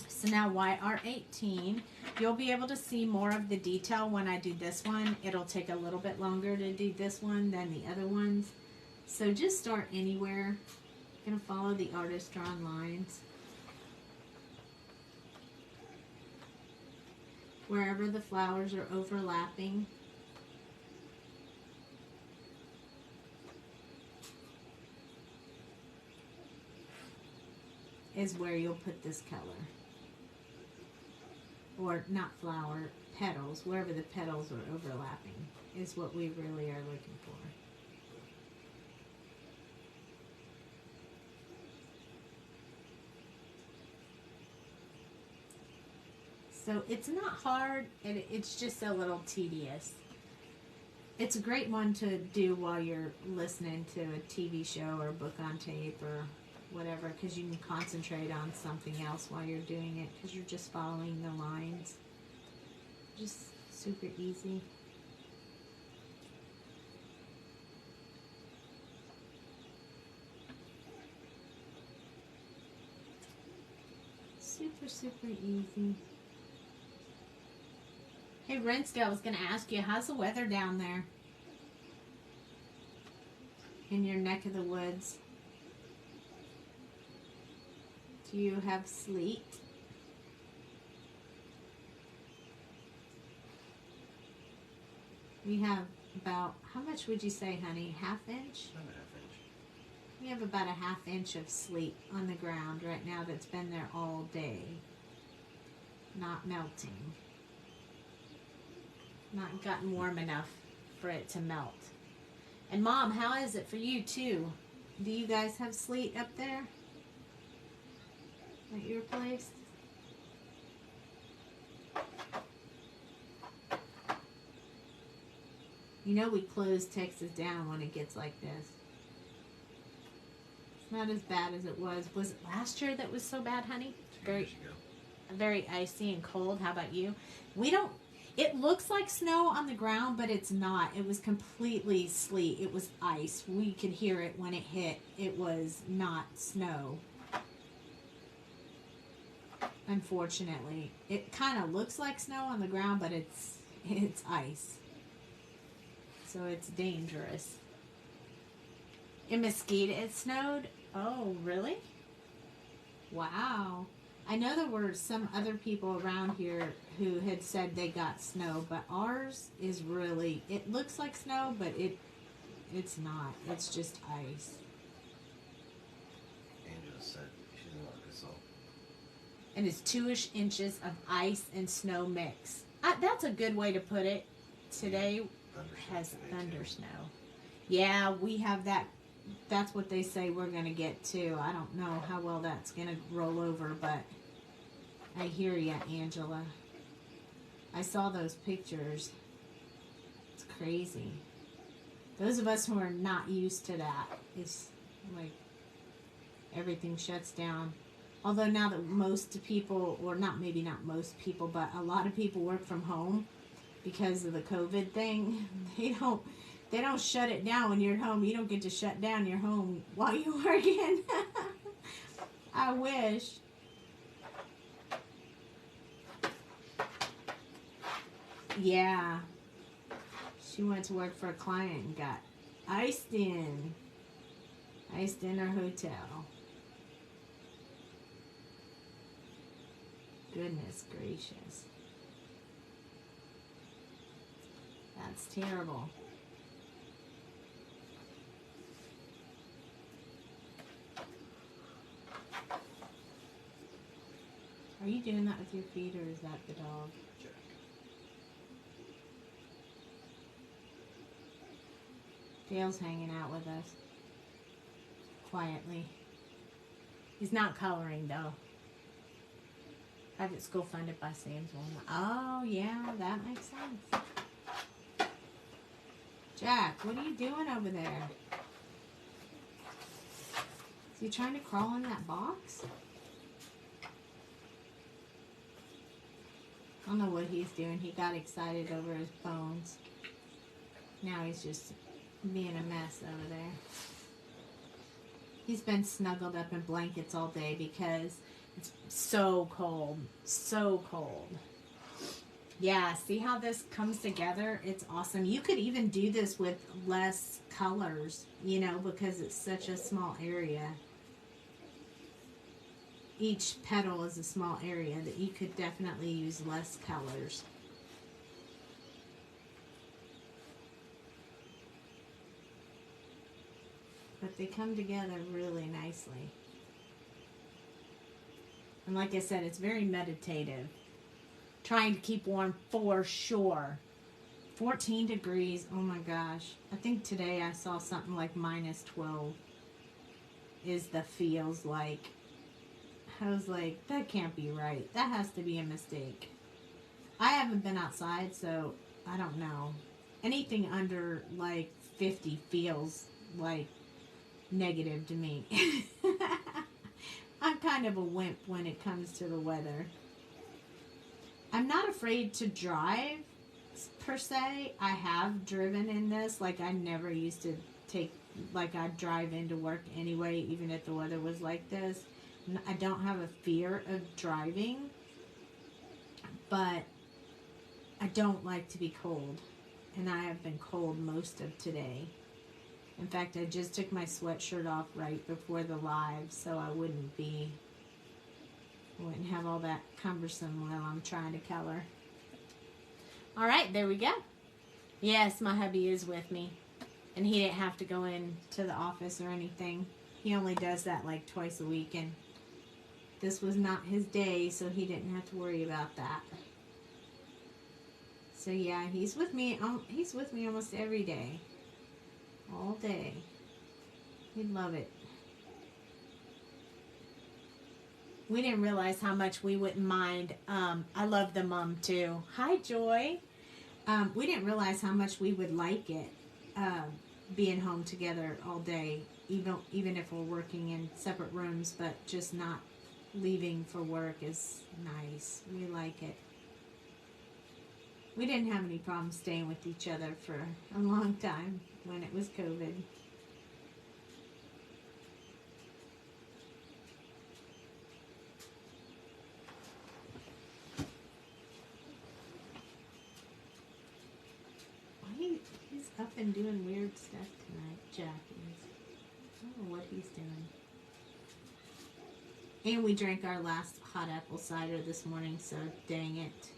So now YR18, you'll be able to see more of the detail when I do this one. It'll take a little bit longer to do this one than the other ones. So just start anywhere. I'm going to follow the artist drawn lines. Wherever the flowers are overlapping. Is where you'll put this color. Or not flower, petals. Wherever the petals are overlapping is what we really are looking for. So it's not hard, it's just a little tedious. It's a great one to do while you're listening to a TV show or a book on tape or whatever, because you can concentrate on something else while you're doing it because you're just following the lines. Just super easy. Super easy. Hey, Renska, I was going to ask you, how's the weather down there? In your neck of the woods? Do you have sleet? We have about, how much would you say, honey? Half inch? About a half inch. We have about a half inch of sleet on the ground right now that's been there all day. Not melting. Not gotten warm enough for it to melt. And Mom, how is it for you too? Do you guys have sleet up there at your place? You know we close Texas down when it gets like this. It's not as bad as it was. Was it last year that was so bad, honey? 2 years ago. Very icy and cold. How about you? We don't, it looks like snow on the ground, but it's not. It was completely sleet. It was ice. We could hear it when it hit. It was not snow. Unfortunately. It kind of looks like snow on the ground, but it's ice. So it's dangerous. In Mesquite it snowed? Oh, really? Wow. I know there were some other people around here who had said they got snow, but ours is really, it looks like snow, but it's not. It's just ice. Angela said she's in Arkansas. And it's 2-ish inches of ice and snow mix. That's a good way to put it. Today has thunder snow. Yeah, we have that. That's what they say we're going to get too. I don't know how well that's going to roll over, but I hear ya, Angela. I saw those pictures. It's crazy. Those of us who are not used to that, it's like everything shuts down. Although now that most people, or not maybe not most people, but a lot of people work from home because of the COVID thing, They don't shut it down when you're at home. You don't get to shut down your home while you're working. I wish. Yeah. She went to work for a client and got iced in. Iced in her hotel. Goodness gracious. That's terrible. Are you doing that with your feet or is that the dog? Jack. Dale's hanging out with us. Quietly. He's not coloring though. Private school funded by Sam's Walmart. Oh yeah, that makes sense. Jack, what are you doing over there? Is he trying to crawl in that box? I don't know what he's doing. He got excited over his bones. Now he's just being a mess over there. He's been snuggled up in blankets all day because it's so cold. So cold. Yeah, see how this comes together? It's awesome. You could even do this with less colors, you know, because it's such a small area. Each petal is a small area that you could definitely use less colors. But they come together really nicely. And like I said, it's very meditative. Trying to keep warm for sure. 14 degrees, oh my gosh. I think today I saw something like minus 12 is the feels like. I was like, that can't be right. That has to be a mistake. I haven't been outside, so I don't know. Anything under like 50 feels like negative to me. I'm kind of a wimp when it comes to the weather. I'm not afraid to drive per se. I have driven in this. Like I never used to take, like I'd drive into work anyway, even if the weather was like this. I don't have a fear of driving, but I don't like to be cold. And I have been cold most of today. In fact, I just took my sweatshirt off right before the live so I wouldn't have all that cumbersome while I'm trying to color. All right, there we go. Yes, my hubby is with me. And he didn't have to go in to the office or anything. He only does that like twice a week, and this was not his day, so he didn't have to worry about that. So yeah, he's with me almost every day. All day. He'd love it. We didn't realize how much we wouldn't mind. I love the mom too. Hi, Joy. We didn't realize how much we would like it, being home together all day, even if we're working in separate rooms, but just not leaving for work is nice. We like it. We didn't have any problems staying with each other for a long time when it was COVID. He's up and doing weird stuff tonight, Jack is. I don't know what he's doing. And we drank our last hot apple cider this morning, so dang it.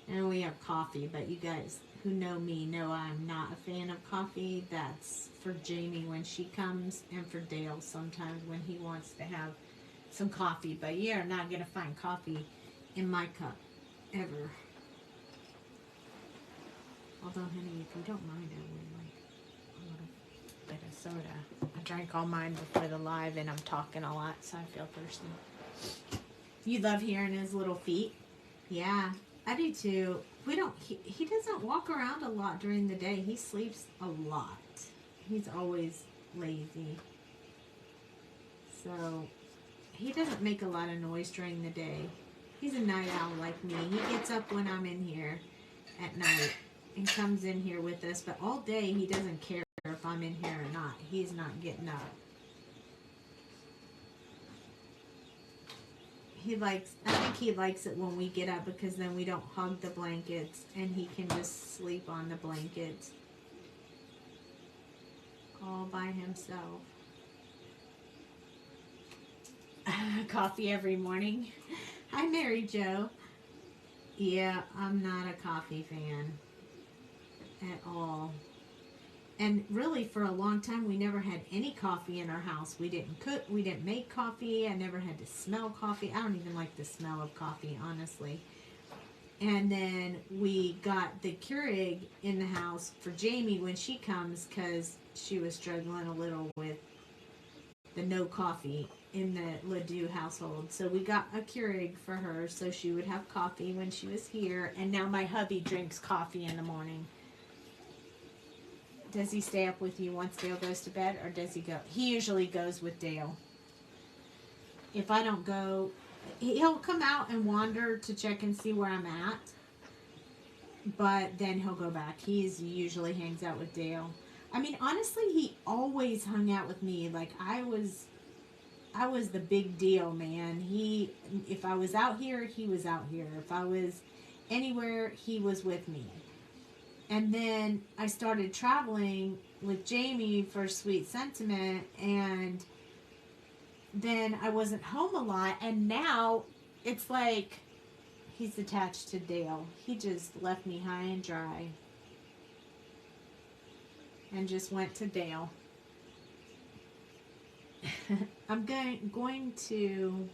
And we have coffee, but you guys who know me know I'm not a fan of coffee. That's for Jamie when she comes, and for Dale sometimes when he wants to have some coffee. But you're not going to find coffee in my cup, ever. Although, honey, if you don't mind, I would like a little bit of soda. I drank all mine before the live, and I'm talking a lot, so I feel thirsty. You love hearing his little feet? Yeah, I do too. He doesn't walk around a lot during the day. He sleeps a lot. He's always lazy. So, he doesn't make a lot of noise during the day. He's a night owl like me. He gets up when I'm in here at night. and comes in here with us, but all day he doesn't care if I'm in here or not. He's not getting up. I think he likes it when we get up because then we don't hug the blankets and he can just sleep on the blankets all by himself. Coffee every morning. Hi, Mary Jo. Yeah, I'm not a coffee fan at all. And really, for a long time, we never had any coffee in our house. We didn't cook. We didn't make coffee. I never had to smell coffee. I don't even like the smell of coffee, honestly. And then we got the Keurig in the house for Jamie when she comes because she was struggling a little with the no coffee in the Ledoux household. So we got a Keurig for her so she would have coffee when she was here. And now my hubby drinks coffee in the morning. Does he stay up with you once Dale goes to bed, or does he go? He usually goes with Dale. If I don't go, he'll come out and wander to check and see where I'm at, but then he'll go back. He usually hangs out with Dale. I mean, honestly, he always hung out with me. Like, I was the big deal, man. If I was out here, he was out here. If I was anywhere, he was with me. And then I started traveling with Jamie for Sweet Sentiment, and then I wasn't home a lot, and now it's like he's attached to Dale. He just left me high and dry and just went to Dale. I'm going to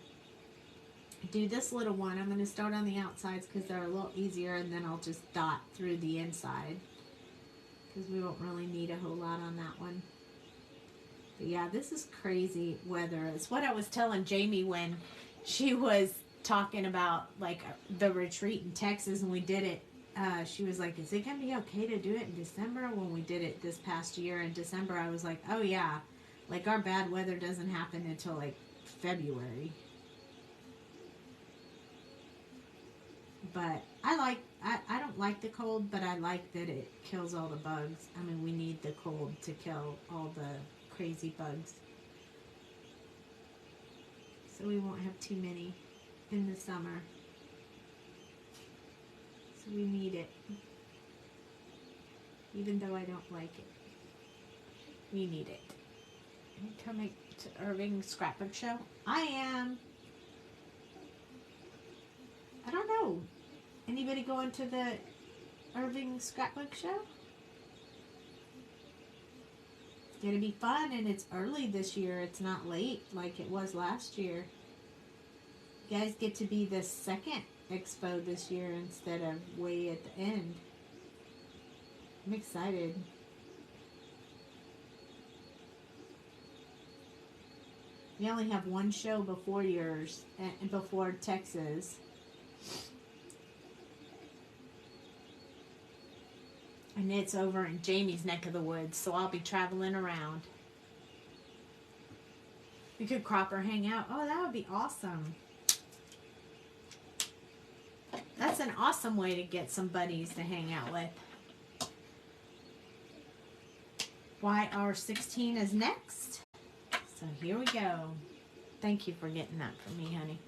do this little one. I'm going to start on the outsides because they're a little easier, and then I'll just dot through the inside because we won't really need a whole lot on that one. But yeah, this is crazy weather. It's what I was telling Jamie when she was talking about like the retreat in Texas and we did it. She was like, is it going to be okay to do it in December? When we did it this past year in December, I was like, oh yeah, like our bad weather doesn't happen until like February. But I don't like the cold, but I like that it kills all the bugs. I mean, we need the cold to kill all the crazy bugs. So we won't have too many in the summer. So we need it. Even though I don't like it. We need it. Are you coming to Irving Scrapbook Show? I am. I don't know. Anybody going to the Irving Scrapbook Show? It's going to be fun, and it's early this year. It's not late like it was last year. You guys get to be the second expo this year instead of way at the end. I'm excited. We only have one show before yours, and before Texas. And it's over in Jamie's neck of the woods, so I'll be traveling around. We could crop or hang out. Oh, that would be awesome. That's an awesome way to get some buddies to hang out with. YR16 is next. So here we go. Thank you for getting that for me, honey.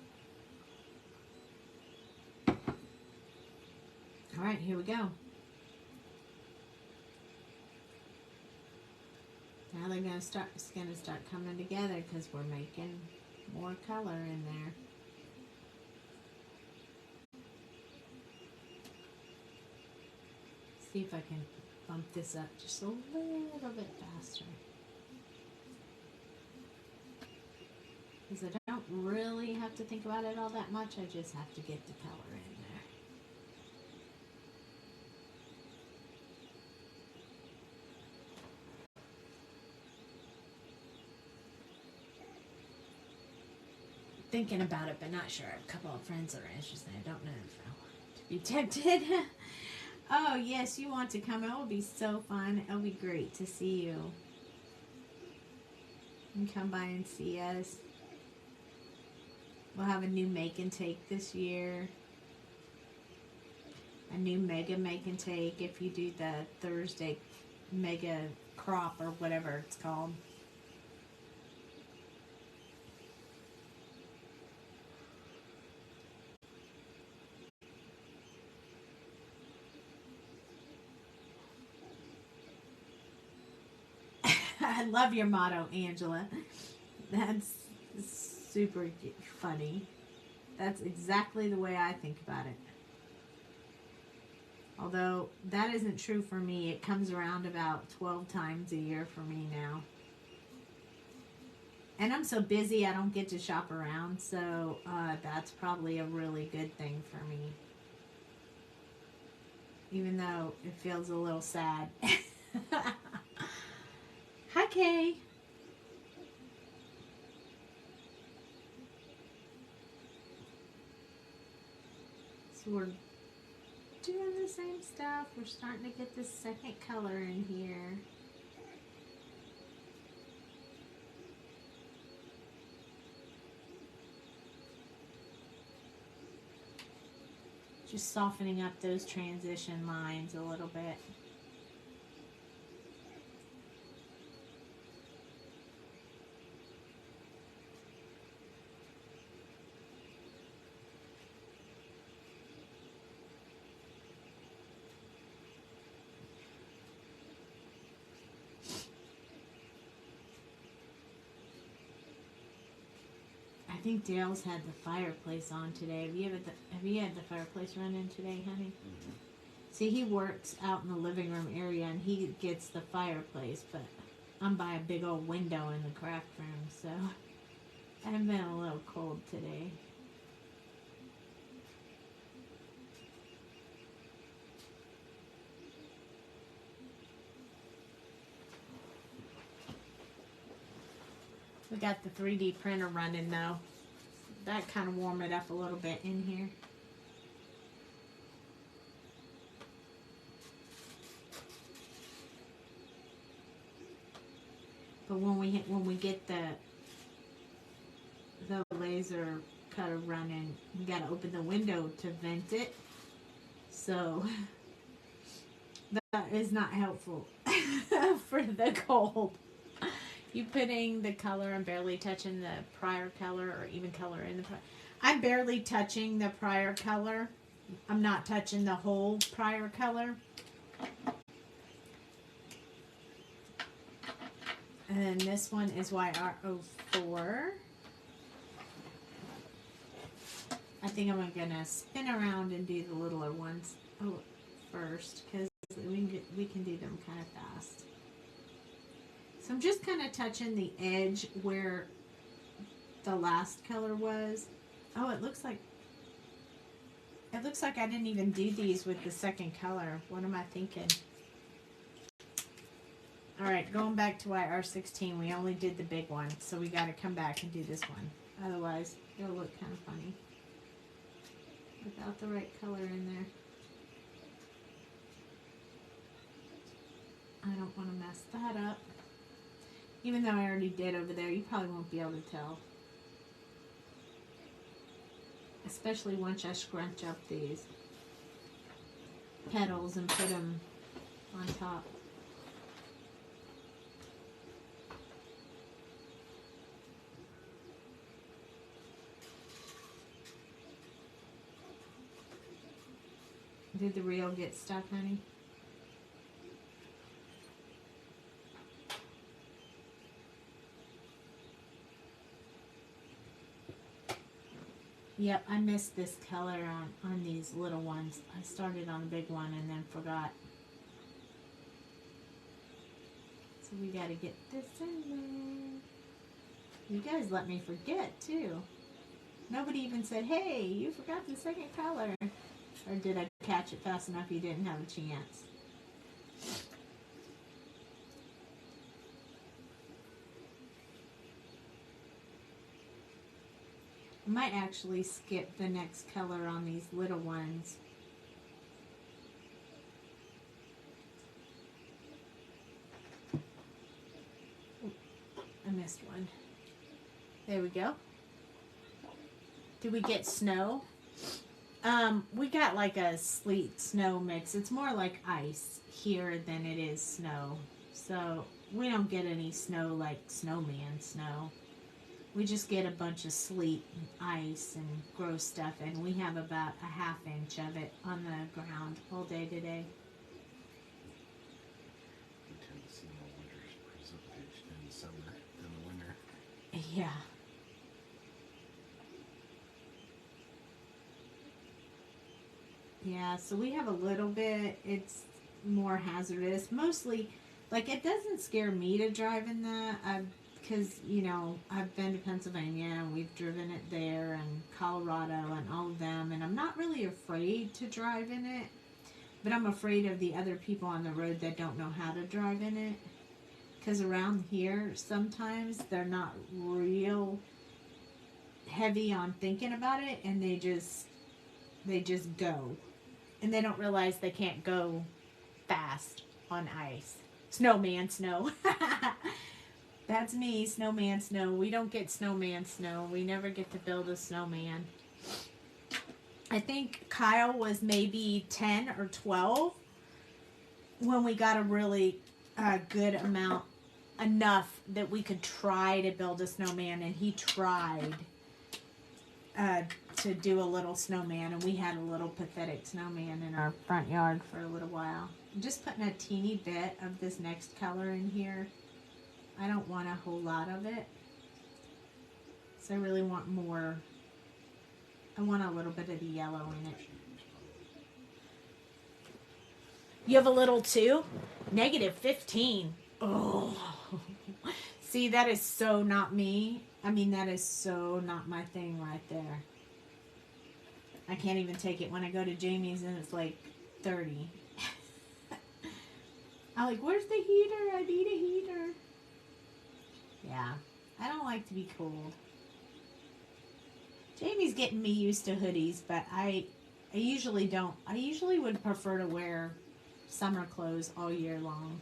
All right, here we go. Now they're it's gonna start coming together because we're making more color in there. See if I can bump this up just a little bit faster. Because I don't really have to think about it all that much. I just have to get the color in there. Thinking about it, but not sure. A couple of friends are interested. I don't know if I want to be tempted. Oh, yes, you want to come. It will be so fun. It'll be great to see you. And come by and see us. We'll have a new make and take this year. a new mega make and take if you do the Thursday mega crop or whatever it's called. I love your motto, Angela. That's super funny. That's exactly the way I think about it. Although that isn't true for me. It comes around about 12 times a year for me now. And I'm so busy I don't get to shop around. So that's probably a really good thing for me. Even though it feels a little sad. Hi, Kay. So we're doing the same stuff. We're starting to get this second color in here. Just softening up those transition lines a little bit. I think Dale's had the fireplace on today. Have you had the fireplace running today, honey? Mm-hmm. See, he works out in the living room area and he gets the fireplace, but I'm by a big old window in the craft room, so I've been a little cold today. We got the 3D printer running though. That kind of warmed it up a little bit in here. But when we get the laser cutter running, we gotta open the window to vent it. So that is not helpful for the cold. You putting the color and barely touching the prior color or even color in the prior. I'm barely touching the prior color. I'm not touching the whole prior color. And then this one is YR04. I think I'm going to spin around and do the littler ones first because we can do them kind of fast. So I'm just kind of touching the edge where the last color was. Oh, it looks like I didn't even do these with the second color. What am I thinking? All right, going back to YR16, we only did the big one, so we got to come back and do this one. Otherwise, it'll look kind of funny without the right color in there. I don't want to mess that up. Even though I already did over there, you probably won't be able to tell. Especially once I scrunch up these petals and put them on top. Did the reel get stuck, honey? Yep, I missed this color on these little ones. I started on the big one and then forgot. So we got to get this in there. You guys let me forget, too. Nobody even said, hey, you forgot the second color. Or did I catch it fast enough you didn't have a chance? I might actually skip the next color on these little ones. I missed one. There we go. Did we get snow? We got like a sleet snow mix. It's more like ice here than it is snow. So we don't get any snow like snowman snow. We just get a bunch of sleet and ice and gross stuff, and we have about a ½ inch of it on the ground all day today. You tend to see more winter precipitation in the summer than the winter. Yeah. Yeah, so we have a little bit. It's more hazardous. Mostly, like, it doesn't scare me to drive in that. Because, you know, I've been to Pennsylvania and we've driven it there and Colorado and all of them. And I'm not really afraid to drive in it. But I'm afraid of the other people on the road that don't know how to drive in it. Because around here, sometimes they're not real heavy on thinking about it. And they just go. And they don't realize they can't go fast on ice. Snowman snow. That's me, snowman snow. We don't get snowman snow. We never get to build a snowman. I think Kyle was maybe 10 or 12 when we got a really good amount, enough that we could try to build a snowman, and he tried to do a little snowman, and we had a little pathetic snowman in our front yard for a little while. I'm just putting a teeny bit of this next color in here. I don't want a whole lot of it, so I really want more. I want a little bit of the yellow in it. You have a little too? -15. Oh. See, that is so not me. I mean, that is so not my thing right there. I can't even take it when I go to Jamie's and it's like 30. I'm like, where's the heater? I need a heater. Yeah, I don't like to be cold. Jamie's getting me used to hoodies, but I usually don't. I usually would prefer to wear summer clothes all year long.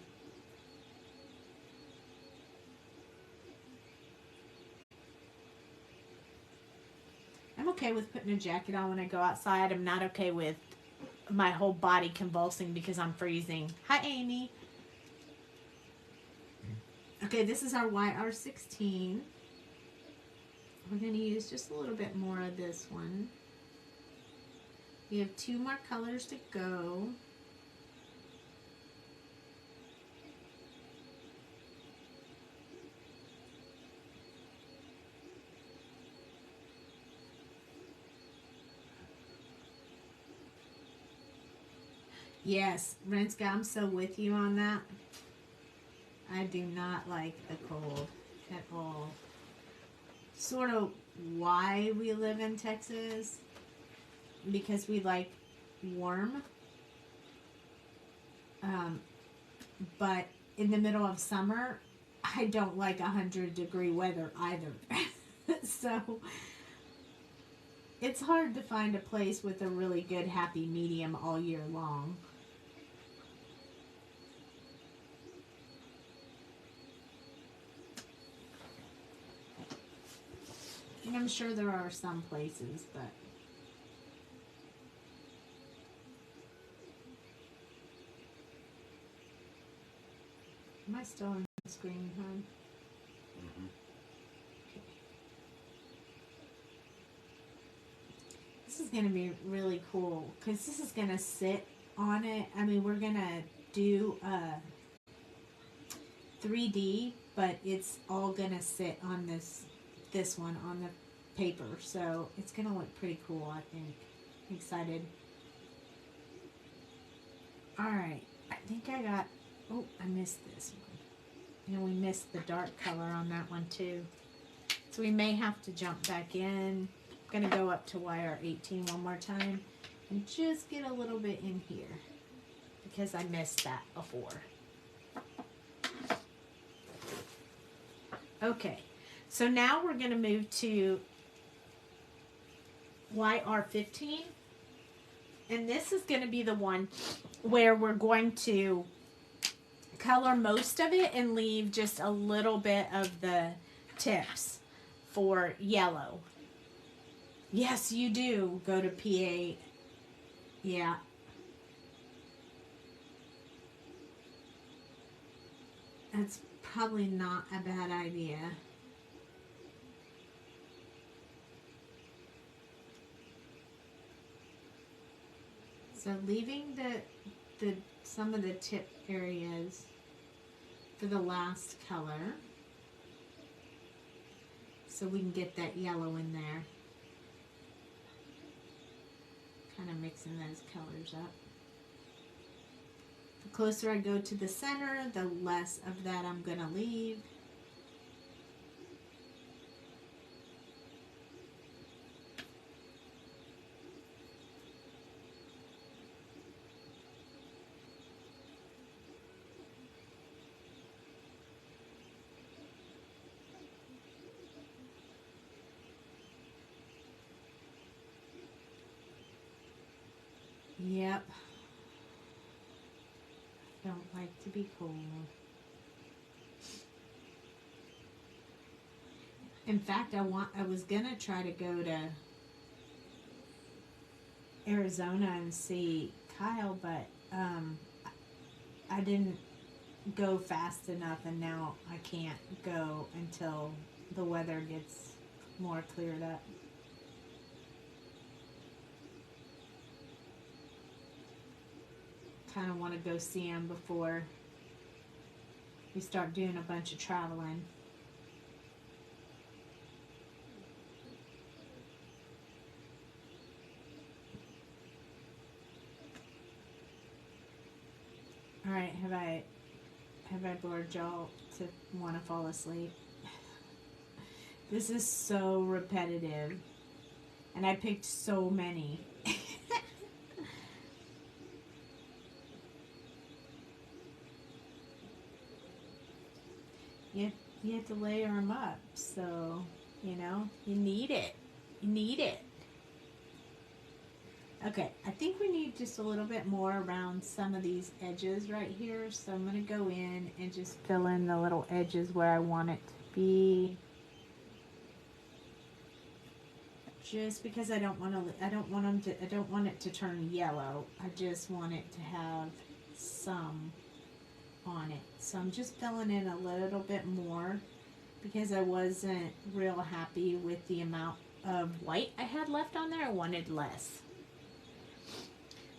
I'm okay with putting a jacket on when I go outside. I'm not okay with my whole body convulsing because I'm freezing. Hi, Amy. Okay, this is our YR16. We're going to use just a little bit more of this one. We have 2 more colors to go. Yes, Renska, I'm so with you on that. I do not like the cold at all. Sort of why we live in Texas, because we like warm. But in the middle of summer, I don't like 100-degree weather either. So it's hard to find a place with a really good happy medium all year long. And I'm sure there are some places, but am I still on the screen, hon? Mm-hmm. Okay. This is going to be really cool because this is going to sit on it. I mean, we're going to do 3D, but it's all going to sit on this one on the paper, so it's gonna look pretty cool. I think. I'm excited. All right, I think I got. Oh, I missed this one. And we missed the dark color on that one too. So we may have to jump back in. I'm gonna go up to YR18 one more time and just get a little bit in here because I missed that before. Okay. So now we're going to move to YR15, and this is going to be the one where we're going to color most of it and leave just a little bit of the tips for yellow. Yes, you do go to PA Yeah. That's probably not a bad idea. So leaving the some of the tip areas for the last color so we can get that yellow in there. Kind of mixing those colors up. The closer I go to the center, the less of that I'm going to leave. Yep. Don't like to be cold. In fact, I was gonna try to go to Arizona and see Kyle, but I didn't go fast enough, and now I can't go until the weather gets more cleared up. Kind of want to go see him before we start doing a bunch of traveling. All right, have I bored y'all to want to fall asleep? This is so repetitive, and I picked so many. You have to layer them up, so, you know, you need it. You need it. Okay, I think we need just a little bit more around some of these edges right here, so I'm going to go in and just fill in the little edges where I want it to be. Just because I don't want it to turn yellow. I just want it to have some on it. So I'm just filling in a little bit more because I wasn't real happy with the amount of white I had left on there. I wanted less.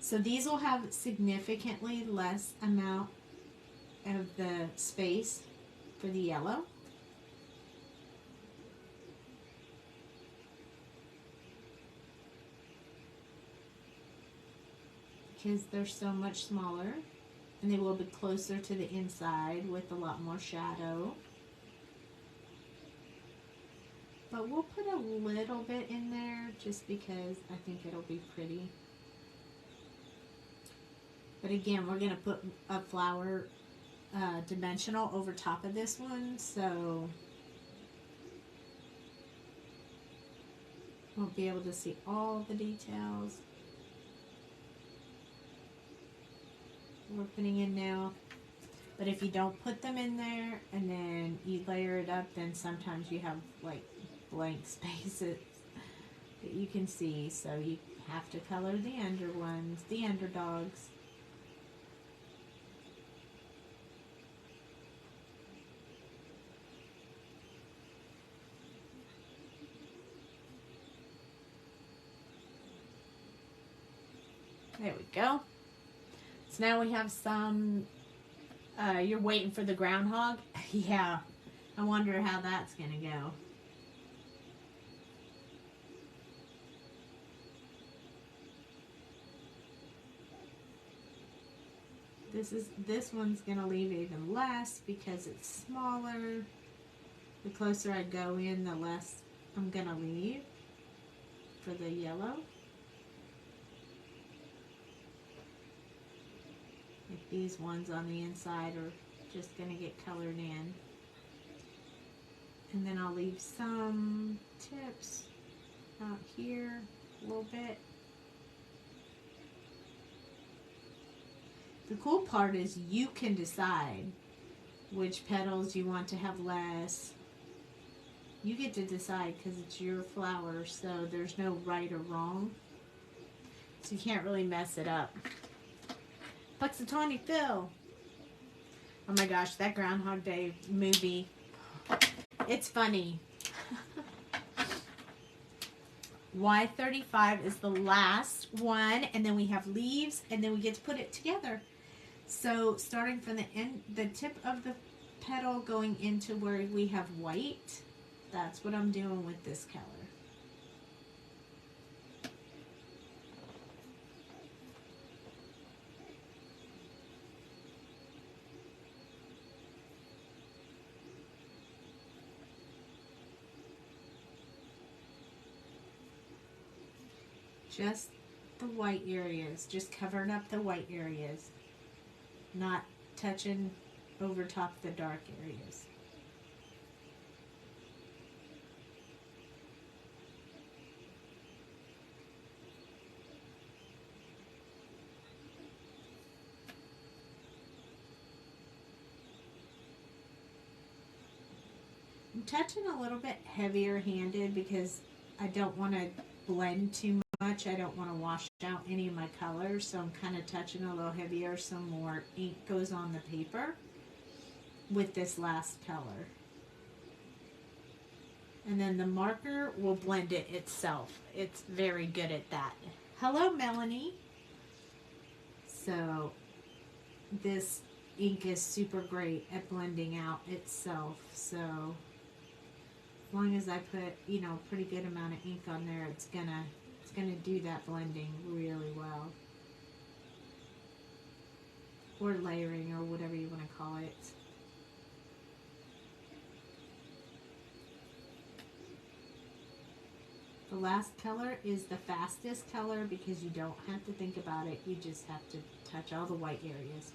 So these will have significantly less amount of the space for the yellow. Because they're so much smaller. And they will be closer to the inside with a lot more shadow. But we'll put a little bit in there just because I think it'll be pretty. But again, we're going to put a flower dimensional over top of this one, so won't be able to see all the details. We're putting in now, but if you don't put them in there and then you layer it up, then sometimes you have like blank spaces that you can see, so you have to color the under ones, the underdogs. There we go. So now we have some, you're waiting for the groundhog? Yeah, I wonder how that's going to go. This one's going to leave even less because it's smaller. The closer I go in, the less I'm going to leave for the yellow. Like these ones on the inside are just going to get colored in. And then I'll leave some tips out here a little bit. The cool part is you can decide which petals you want to have less. You get to decide because it's your flower, so there's no right or wrong. So you can't really mess it up. Puxatawny Phil. Oh my gosh, that Groundhog Day movie. It's funny. Y35 is the last one, and then we have leaves, and then we get to put it together. So starting from the end, the tip of the petal going into where we have white, that's what I'm doing with this color. Just the white areas, just covering up the white areas, not touching over top the dark areas. I'm touching a little bit heavier handed because I don't want to blend too much. I don't want to wash out any of my colors, so I'm kind of touching a little heavier so more ink goes on the paper with this last color. And then the marker will blend it itself. It's very good at that. Hello, Melanie. So this ink is super great at blending out itself. So as long as I put, you know, a pretty good amount of ink on there, it's gonna do that blending really well. Or layering, or whatever you want to call it. The last color is the fastest color because you don't have to think about it. You just have to touch all the white areas.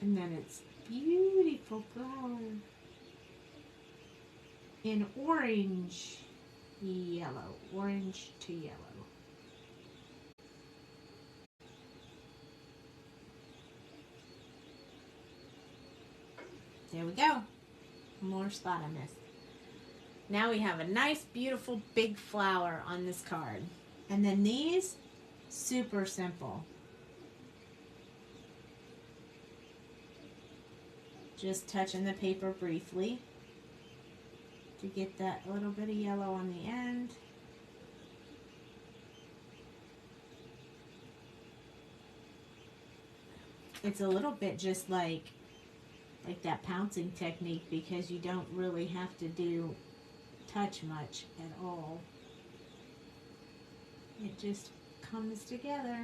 And then it's beautiful flower in orange, yellow, orange to yellow. There we go. One more spot I missed. Now we have a nice, beautiful, big flower on this card. And then these, super simple. Just touching the paper briefly to get that little bit of yellow on the end. It's a little bit just like that pouncing technique because you don't really have to touch much at all. It just comes together.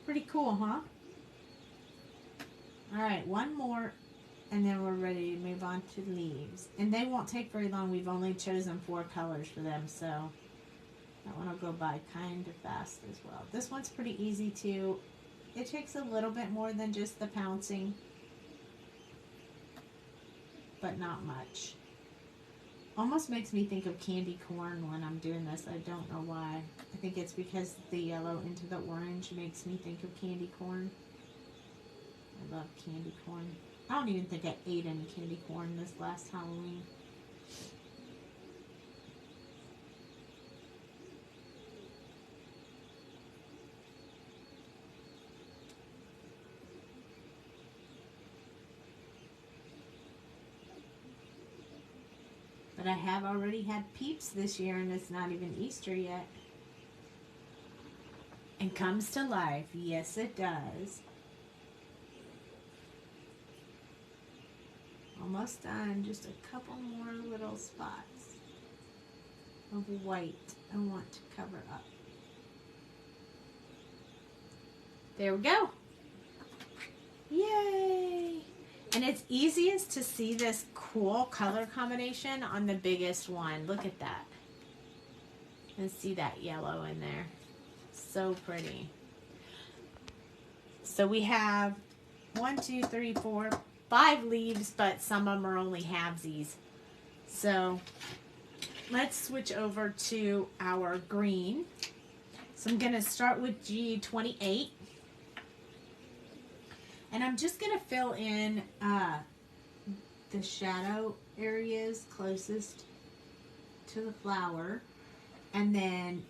Pretty cool, huh? Alright, one more and then we're ready to move on to leaves. And they won't take very long. We've only chosen 4 colors for them, so that one will go by kind of fast as well. This one's pretty easy too. It takes a little bit more than just the pouncing, but not much. Almost makes me think of candy corn when I'm doing this. I don't know why. I think it's because the yellow into the orange makes me think of candy corn. I love candy corn. I don't even think I ate any candy corn this last Halloween. But I have already had Peeps this year and it's not even Easter yet. And comes to life. Yes, it does. Almost done. Just a couple more little spots of white I want to cover up. There we go. Yay! And it's easiest to see this cool color combination on the biggest one. Look at that. And see that yellow in there. So pretty. So we have 1, 2, 3, 4, 5 leaves, but some of them are only halvesies. So let's switch over to our green. So I'm going to start with G28. And I'm just going to fill in the shadow areas closest to the flower. And then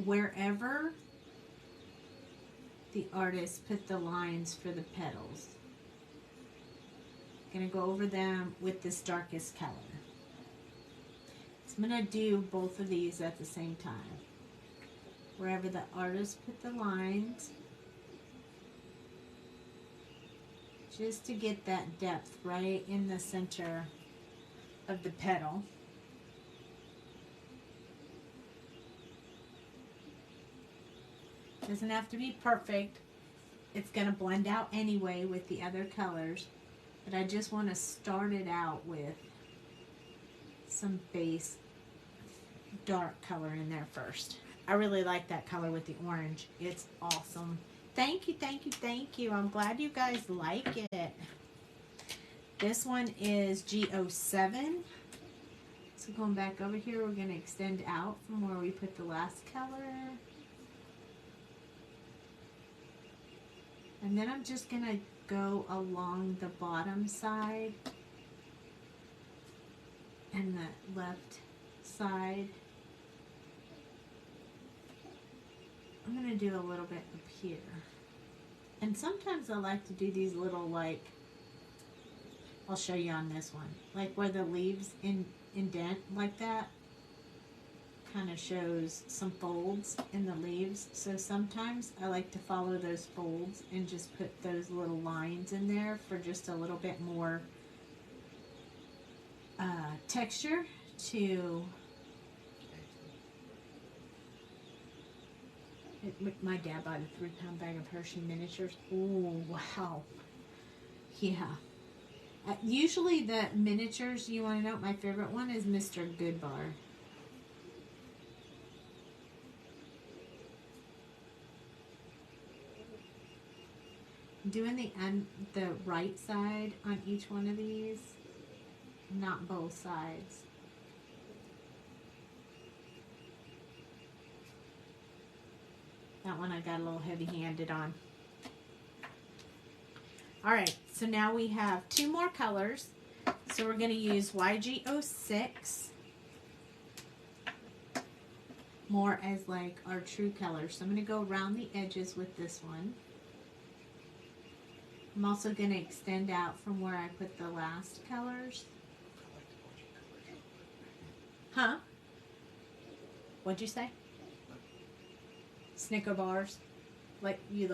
wherever the artist put the lines for the petals, I'm going to go over them with this darkest color. So I'm going to do both of these at the same time. Wherever the artist put the lines, just to get that depth right in the center of the petal. Doesn't have to be perfect. It's going to blend out anyway with the other colors. But I just want to start it out with some base dark color in there first. I really like that color with the orange. It's awesome. Thank you, thank you, thank you. I'm glad you guys like it. This one is G07. So going back over here, we're going to extend out from where we put the last color. And then I'm just going to go along the bottom side and the left side. I'm going to do a little bit up here. And sometimes I like to do these little, like, I'll show you on this one, like where the leaves indent like that. Kind of shows some folds in the leaves. So sometimes I like to follow those folds and just put those little lines in there for just a little bit more texture to my dad bought a 3-pound bag of Hershey miniatures. Oh, wow. Yeah. Usually the miniatures, you want to know, my favorite one is Mr. Goodbar. Doing the right side on each one of these, not both sides. That one I got a little heavy-handed on. Alright, so now we have 2 more colors. So we're going to use YG06 more as like our true color. So I'm going to go around the edges with this one. I'm also going to extend out from where I put the last colors. Huh? What'd you say? Snicker bars? Like you'd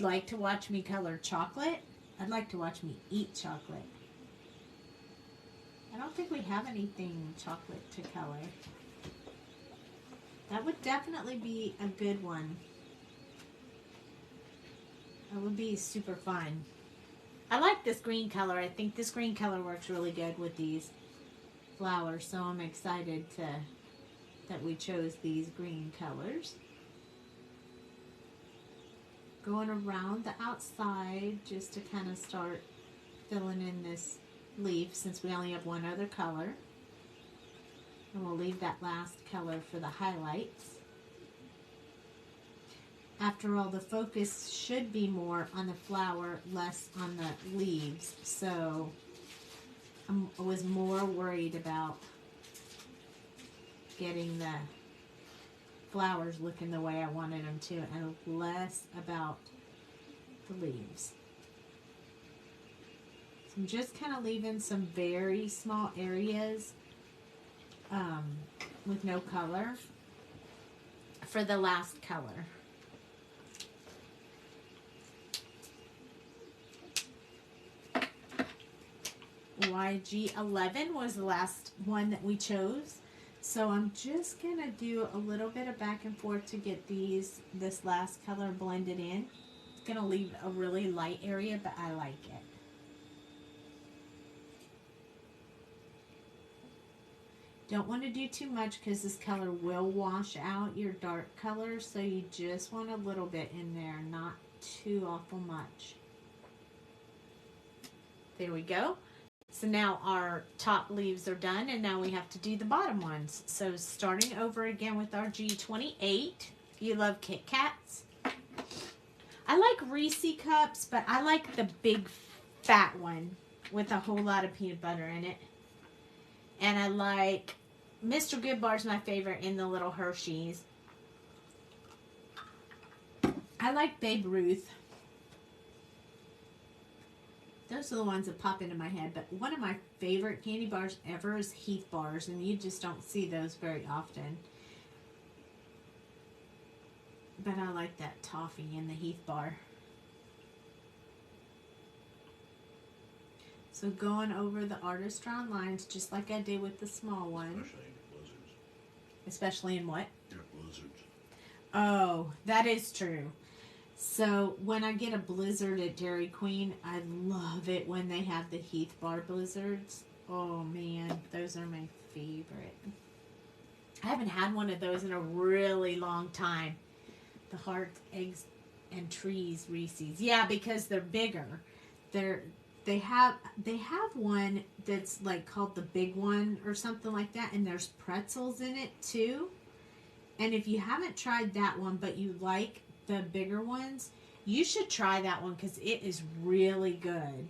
like to watch me color chocolate? I'd like to watch me eat chocolate. I don't think we have anything chocolate to color. That would definitely be a good one. That would be super fun. I like this green color. I think this green color works really good with these flowers. So I'm excited that we chose these green colors. Going around the outside just to kind of start filling in this leaf since we only have one other color. And we'll leave that last color for the highlights. After all, the focus should be more on the flower, less on the leaves. So I was more worried about getting the flowers looking the way I wanted them to, and less about the leaves. So I'm just kind of leaving some very small areas with no color for the last color. YG11 was the last one that we chose. So I'm just going to do a little bit of back and forth to get this last color blended in. It's going to leave a really light area, but I like it. Don't want to do too much because this color will wash out your dark color. So you just want a little bit in there, not too awful much. There we go. So now our top leaves are done, and now we have to do the bottom ones. So starting over again with our G28. You love Kit Kats? I like Reese cups, but I like the big fat one with a whole lot of peanut butter in it. And I like Mr. Goodbar's my favorite in the little Hershey's. I like Babe Ruth. Those are the ones that pop into my head. But one of my favorite candy bars ever is Heath bars. And you just don't see those very often. But I like that toffee in the Heath bar. So going over the artist drawn lines just like I did with the small one. Especially in blizzards. Especially in what? Yeah, blizzards. Oh, that is true. So when I get a blizzard at Dairy Queen, I love it when they have the Heath bar blizzards. Oh man, those are my favorite. I haven't had one of those in a really long time. The Heart, Eggs, and Trees Reese's. Yeah, because they're bigger. They have one that's like called the Big One or something like that, and there's pretzels in it too. And if you haven't tried that one, but you like the bigger ones, you should try that one because it is really good.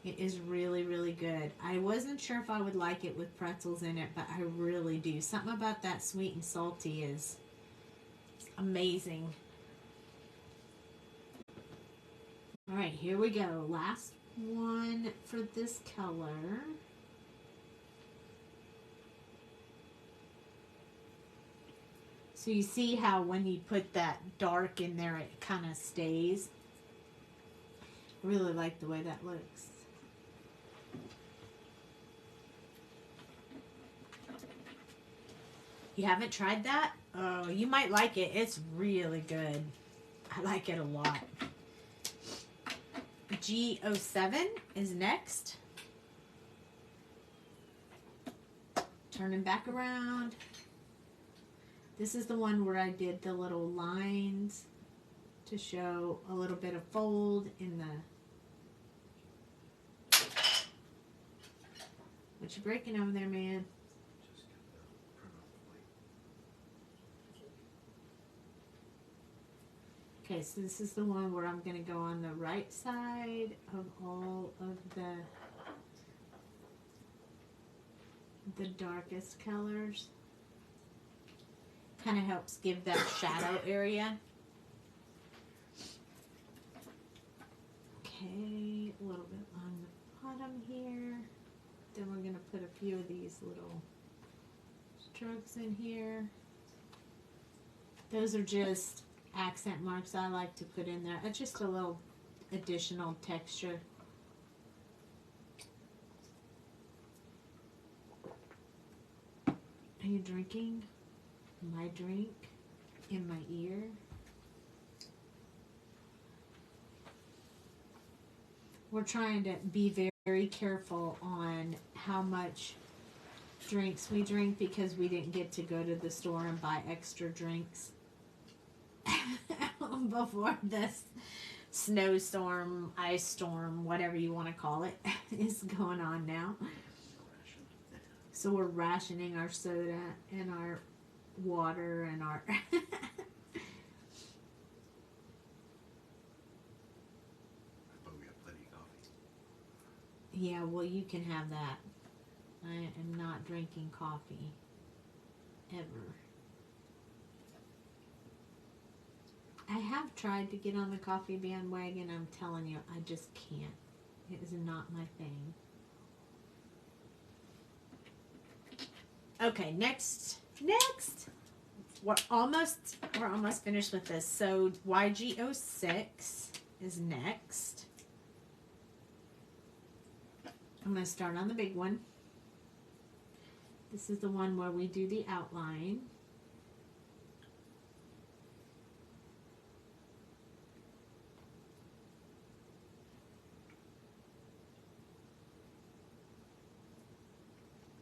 It is really, really good. I wasn't sure if I would like it with pretzels in it, but I really do. Something about that sweet and salty is amazing. All right, here we go. Last one for this color. So you see how when you put that dark in there, it kind of stays. I really like the way that looks. You haven't tried that? Oh, you might like it. It's really good. I like it a lot. G07 is next. Turning back around. This is the one where I did the little lines to show a little bit of fold in the... What you breaking over there, man? Okay, so this is the one where I'm going to go on the right side of all of the darkest colors. Kind of helps give that shadow area. Okay, a little bit on the bottom here. Then we're going to put a few of these little strokes in here. Those are just accent marks I like to put in there. It's just a little additional texture. Are you drinking my drink in my ear? We're trying to be very careful on how much drinks we drink because we didn't get to go to the store and buy extra drinks before this snowstorm, ice storm, whatever you want to call it, is going on now. So we're rationing our soda and our water and our... Yeah, well, you can have that. I am not drinking coffee. Ever. I have tried to get on the coffee bandwagon. I'm telling you, I just can't. It is not my thing. Okay, next. We're almost finished with this. So YG06 is next. I'm going to start on the big one. This is the one where we do the outline.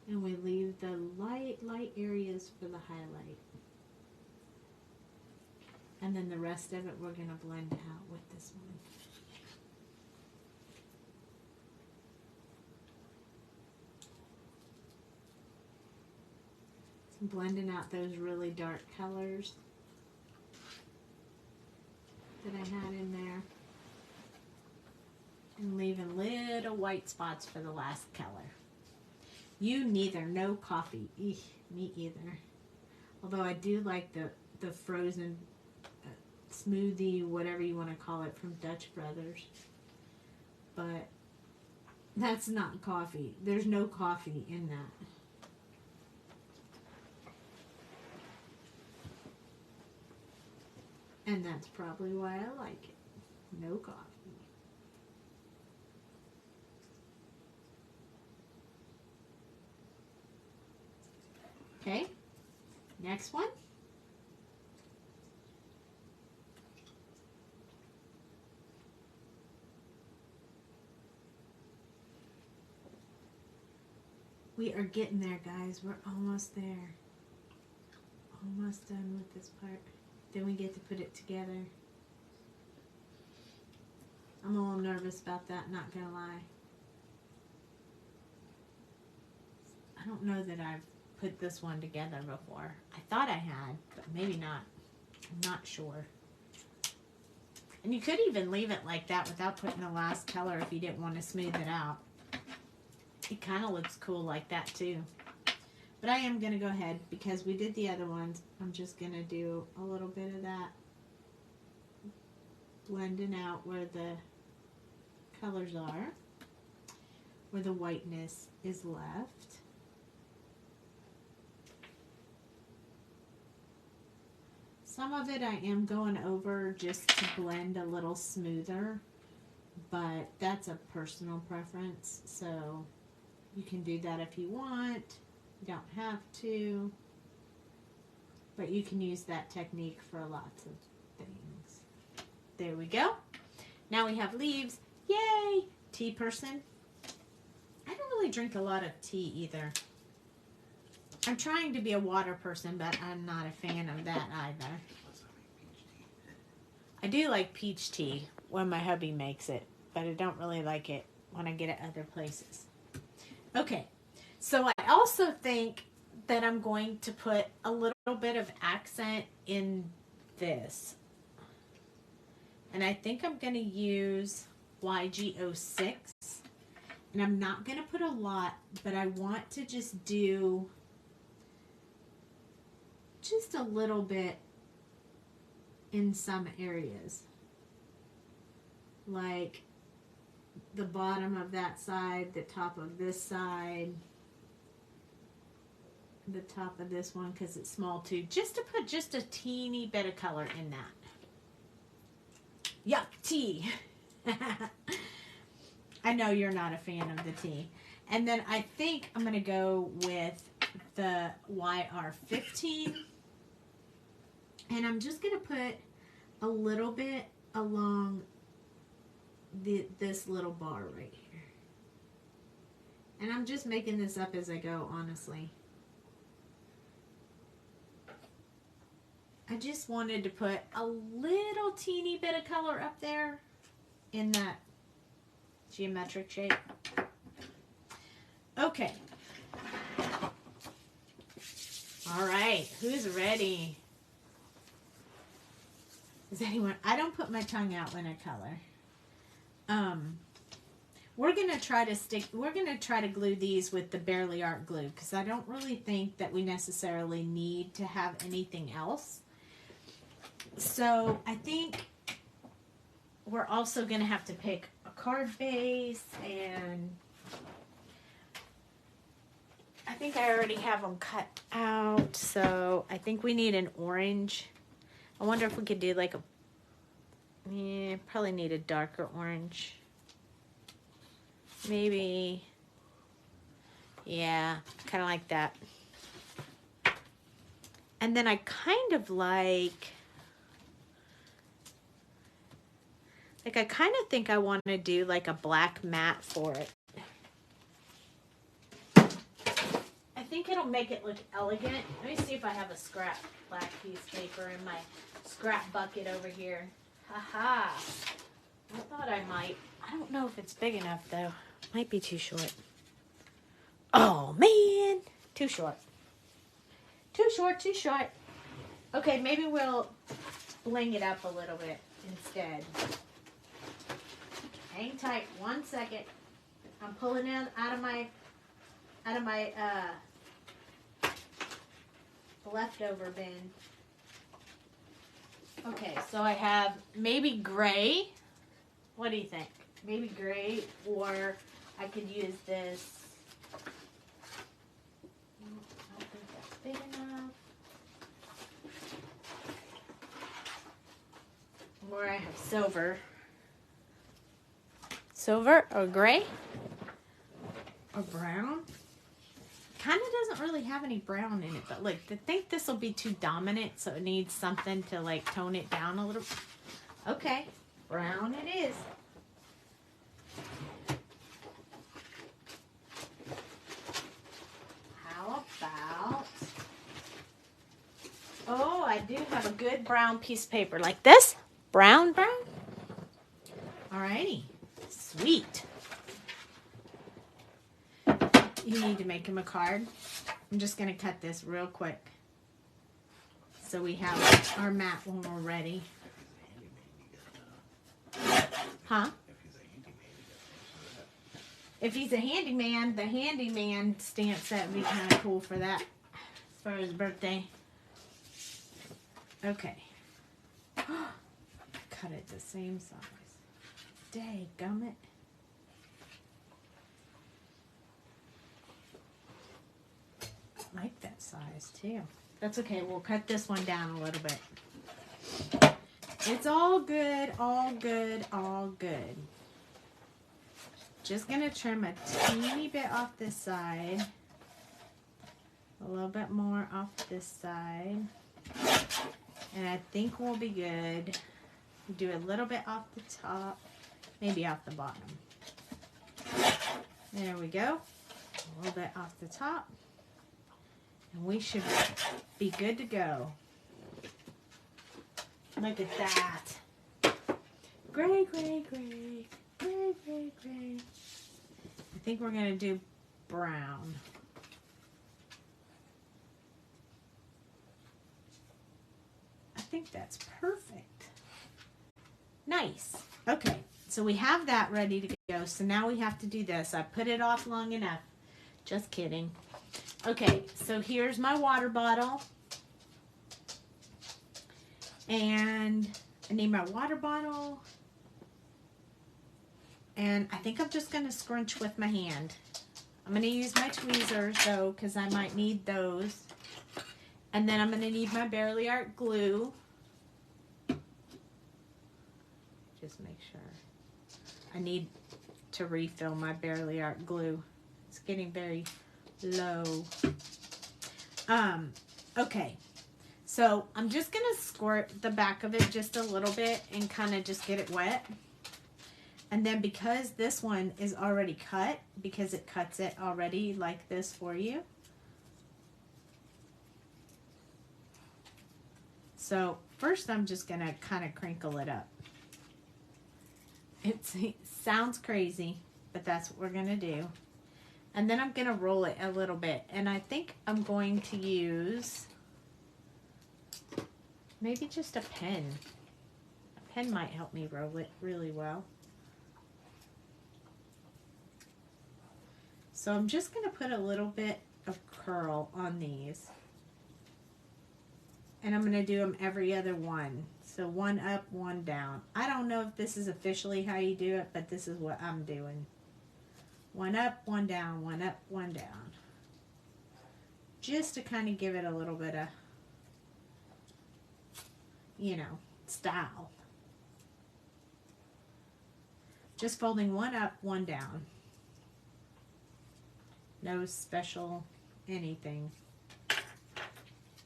And we leave the light areas for the highlight. And then the rest of it we're going to blend out with this one. Blending out those really dark colors that I had in there. And leaving little white spots for the last color. You neither. No coffee. Eesh, me either. Although I do like the frozen smoothie, whatever you want to call it, from Dutch Brothers. But that's not coffee. There's no coffee in that. And that's probably why I like it. No coffee. Okay, next one. We are getting there, guys. We're almost there. Almost done with this part. Then we get to put it together. I'm a little nervous about that, not gonna lie. I don't know that I've put this one together before. I thought I had, but maybe not. I'm not sure. And you could even leave it like that without putting the last color if you didn't want to smooth it out. It kind of looks cool like that too. But I am going to go ahead, because we did the other ones, I'm just going to do a little bit of that. Blending out where the colors are. Where the whiteness is left. Some of it I am going over just to blend a little smoother, but that's a personal preference, so you can do that if you want. You don't have to, but you can use that technique for lots of things. There we go. Now we have leaves. Yay! Tea person. I don't really drink a lot of tea either. I'm trying to be a water person, but I'm not a fan of that either. I do like peach tea when my hubby makes it, but I don't really like it when I get it other places. Okay, so I also think that I'm going to put a little bit of accent in this. And I think I'm going to use YG06. And I'm not going to put a lot, but I want to just do just a little bit in some areas. Like the bottom of that side, the top of this side, the top of this one because it's small too. Just to put just a teeny bit of color in that. Yuck, tea. I know you're not a fan of the tea. And then I think I'm going to go with the YR15. And I'm just going to put a little bit along this little bar right here. And I'm just making this up as I go, honestly. I just wanted to put a little teeny bit of color up there in that geometric shape. Okay. All right, who's ready? Is anyone? I don't put my tongue out when I color. We're gonna try to glue these with the Barely Art glue because I don't really think that we necessarily need to have anything else. So I think we're also gonna have to pick a card base, and I think I already have them cut out. So I think we need an orange. I wonder if we could do like a, probably need a darker orange. Maybe, yeah, kind of like that. And then I kind of like I kind of think I want to do like a black matte for it. I think it'll make it look elegant. Let me see if I have a scrap black piece of paper in my scrap bucket over here. Haha. I thought I might. I don't know if it's big enough though. Might be too short. Oh man, too short. Too short, too short. Okay, maybe we'll bling it up a little bit instead. Hang tight 1 second. I'm pulling it out of my leftover bin. Okay, so I have maybe gray. What do you think? Maybe gray, or I could use this. I don't think that's big enough. Or I have silver. Silver or gray? Or brown? Kind of doesn't really have any brown in it, but like, I think this will be too dominant, so it needs something to like tone it down a little. Okay, brown it is. How about, oh, I do have a good brown piece of paper like this. Brown. Alrighty, sweet. You need to make him a card. I'm just going to cut this real quick so we have our mat when we're ready. Huh? If he's a handyman, the handyman stamp set would be kind of cool for that, for his birthday. Okay. Cut it the same size. Dadgummit. I like that size too. That's okay. We'll cut this one down a little bit. It's all good, all good, all good. Just gonna trim a teeny bit off this side. A little bit more off this side. And I think we'll be good. Do a little bit off the top, maybe off the bottom. There we go. A little bit off the top. And we should be good to go. Look at that. Gray. I think we're going to do brown. I think that's perfect. Nice. Okay, so we have that ready to go. So now we have to do this. I put it off long enough. Just kidding. Okay, so here's my water bottle. And I need my water bottle. And I think I'm just going to scrunch with my hand. I'm going to use my tweezers, though, because I might need those. And then I'm going to need my Barely Art glue. Just make sure. I need to refill my Barely Art glue. It's getting very low. Okay. So I'm just going to squirt the back of it just a little bit and kind of just get it wet. And then because this one is already cut, because it cuts it already like this for you. So first I'm just going to kind of crinkle it up. It sounds crazy, but that's what we're going to do. And then I'm going to roll it a little bit. And I think I'm going to use maybe just a pen. A pen might help me roll it really well. So I'm just going to put a little bit of curl on these. And I'm going to do them every other one. So one up, one down. I don't know if this is officially how you do it, but this is what I'm doing. One up, one down, one up, one down. Just to kind of give it a little bit of, you know, style. Just folding one up, one down. No special anything.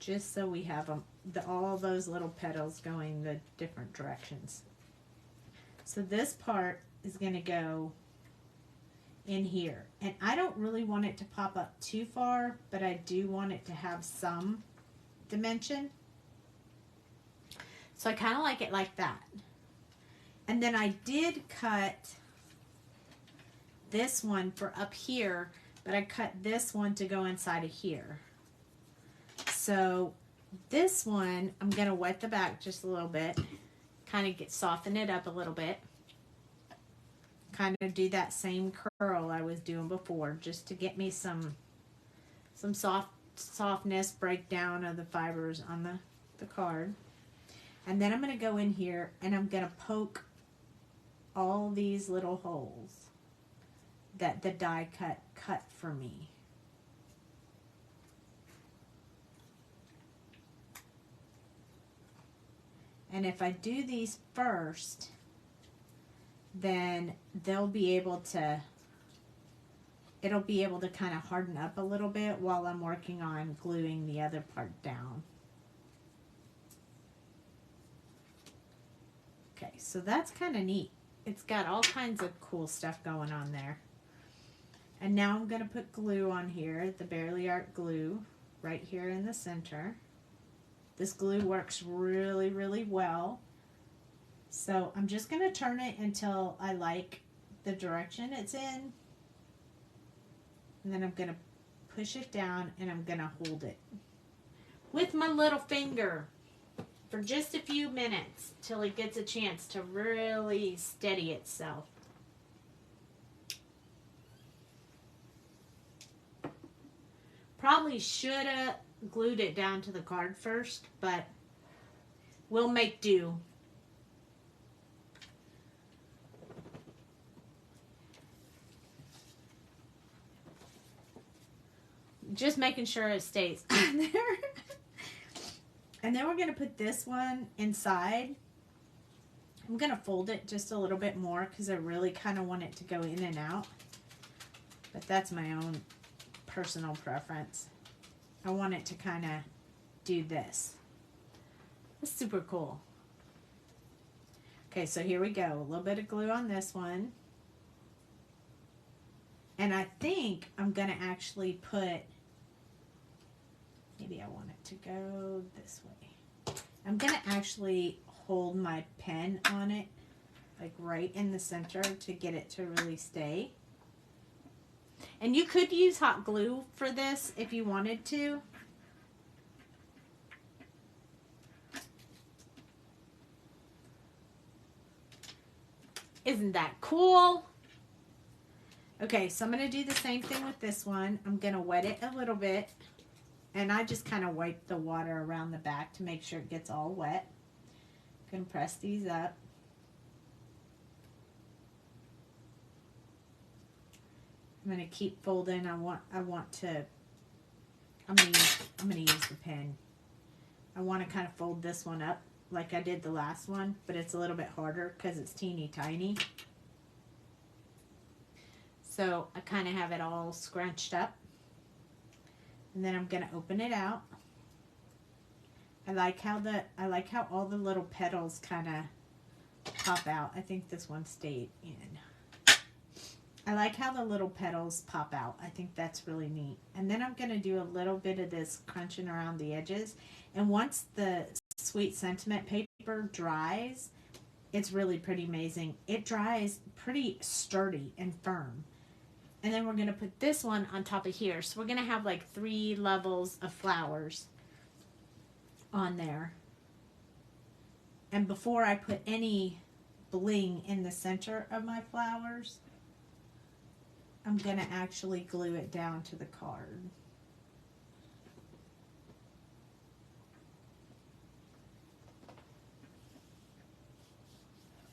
Just so we have them, all those little petals going the different directions. So this part is going to go in here. And I don't really want it to pop up too far, but I do want it to have some dimension. So I kind of like it like that. And then I did cut this one for up here, but I cut this one to go inside of here. So this one, I'm going to wet the back just a little bit, kind of soften it up a little bit, kind of do that same curl I was doing before, just to get me some softness, breakdown of the fibers on the card. And then I'm going to go in here and I'm going to poke all these little holes that the die cut for me. And if I do these first, then it'll be able to kind of harden up a little bit while I'm working on gluing the other part down. Okay, so that's kind of neat. It's got all kinds of cool stuff going on there. And now I'm going to put glue on here, the Barely Art glue, right here in the center. This glue works really, really well. So I'm just going to turn it until I like the direction it's in. And then I'm going to push it down and I'm going to hold it with my little finger for just a few minutes till it gets a chance to really steady itself. Probably should have glued it down to the card first, but we'll make do. Just making sure it stays on there. And then we're going to put this one inside. I'm going to fold it just a little bit more because I really kind of want it to go in and out. But that's my own personal preference. I want it to kind of do this. It's super cool. Okay, so here we go. A little bit of glue on this one. And I think I'm going to actually put, maybe I want it to go this way. I'm going to actually hold my pen on it, like right in the center to get it to really stay. And you could use hot glue for this if you wanted to. Isn't that cool? Okay, so I'm going to do the same thing with this one. I'm going to wet it a little bit. And I just kind of wipe the water around the back to make sure it gets all wet. I'm going to press these up. I'm going to keep folding. I'm going to use the pen. I want to kind of fold this one up like I did the last one, but it's a little bit harder because it's teeny tiny. So I kind of have it all scrunched up. And then I'm going to open it out. I like how all the little petals kind of pop out. I think this one stayed in. I like how the little petals pop out. I think that's really neat. And then I'm going to do a little bit of this crunching around the edges. And once the Sweet Sentiment paper dries, it's really pretty amazing. It dries pretty sturdy and firm. And then we're going to put this one on top of here. So we're going to have like 3 levels of flowers on there. And before I put any bling in the center of my flowers, I'm going to actually glue it down to the card.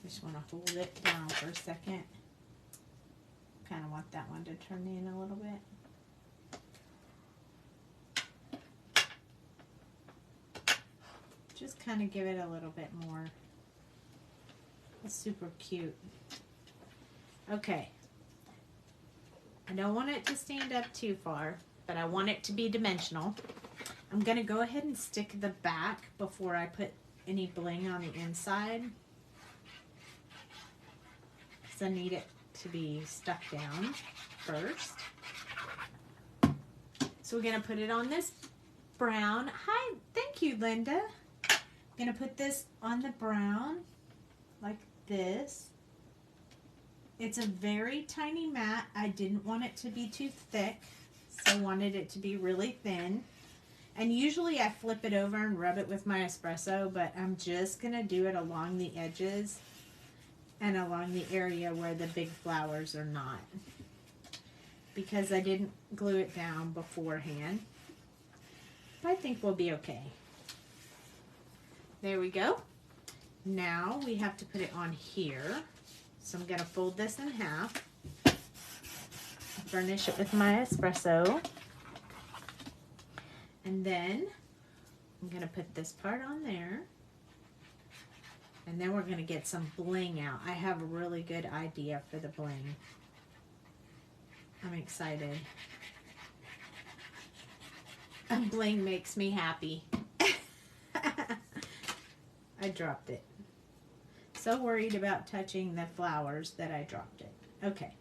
Just want to hold it down for a second. Kind of want that one to turn in a little bit. Just kind of give it a little bit more. It's super cute. Okay. I don't want it to stand up too far, but I want it to be dimensional. I'm going to go ahead and stick the back before I put any bling on the inside, because I need it to be stuck down first. So we're going to put it on this brown. Hi, thank you, Linda. I'm going to put this on the brown like this. It's a very tiny mat. I didn't want it to be too thick, so I wanted it to be really thin. And usually I flip it over and rub it with my espresso, but I'm just going to do it along the edges and along the area where the big flowers are not, because I didn't glue it down beforehand. I think we'll be okay. There we go. Now we have to put it on here. So I'm going to fold this in half, burnish it with my espresso, and then I'm going to put this part on there, and then we're going to get some bling out. I have a really good idea for the bling. I'm excited. And bling makes me happy. I dropped it. So worried about touching the flowers that I dropped it. Okay.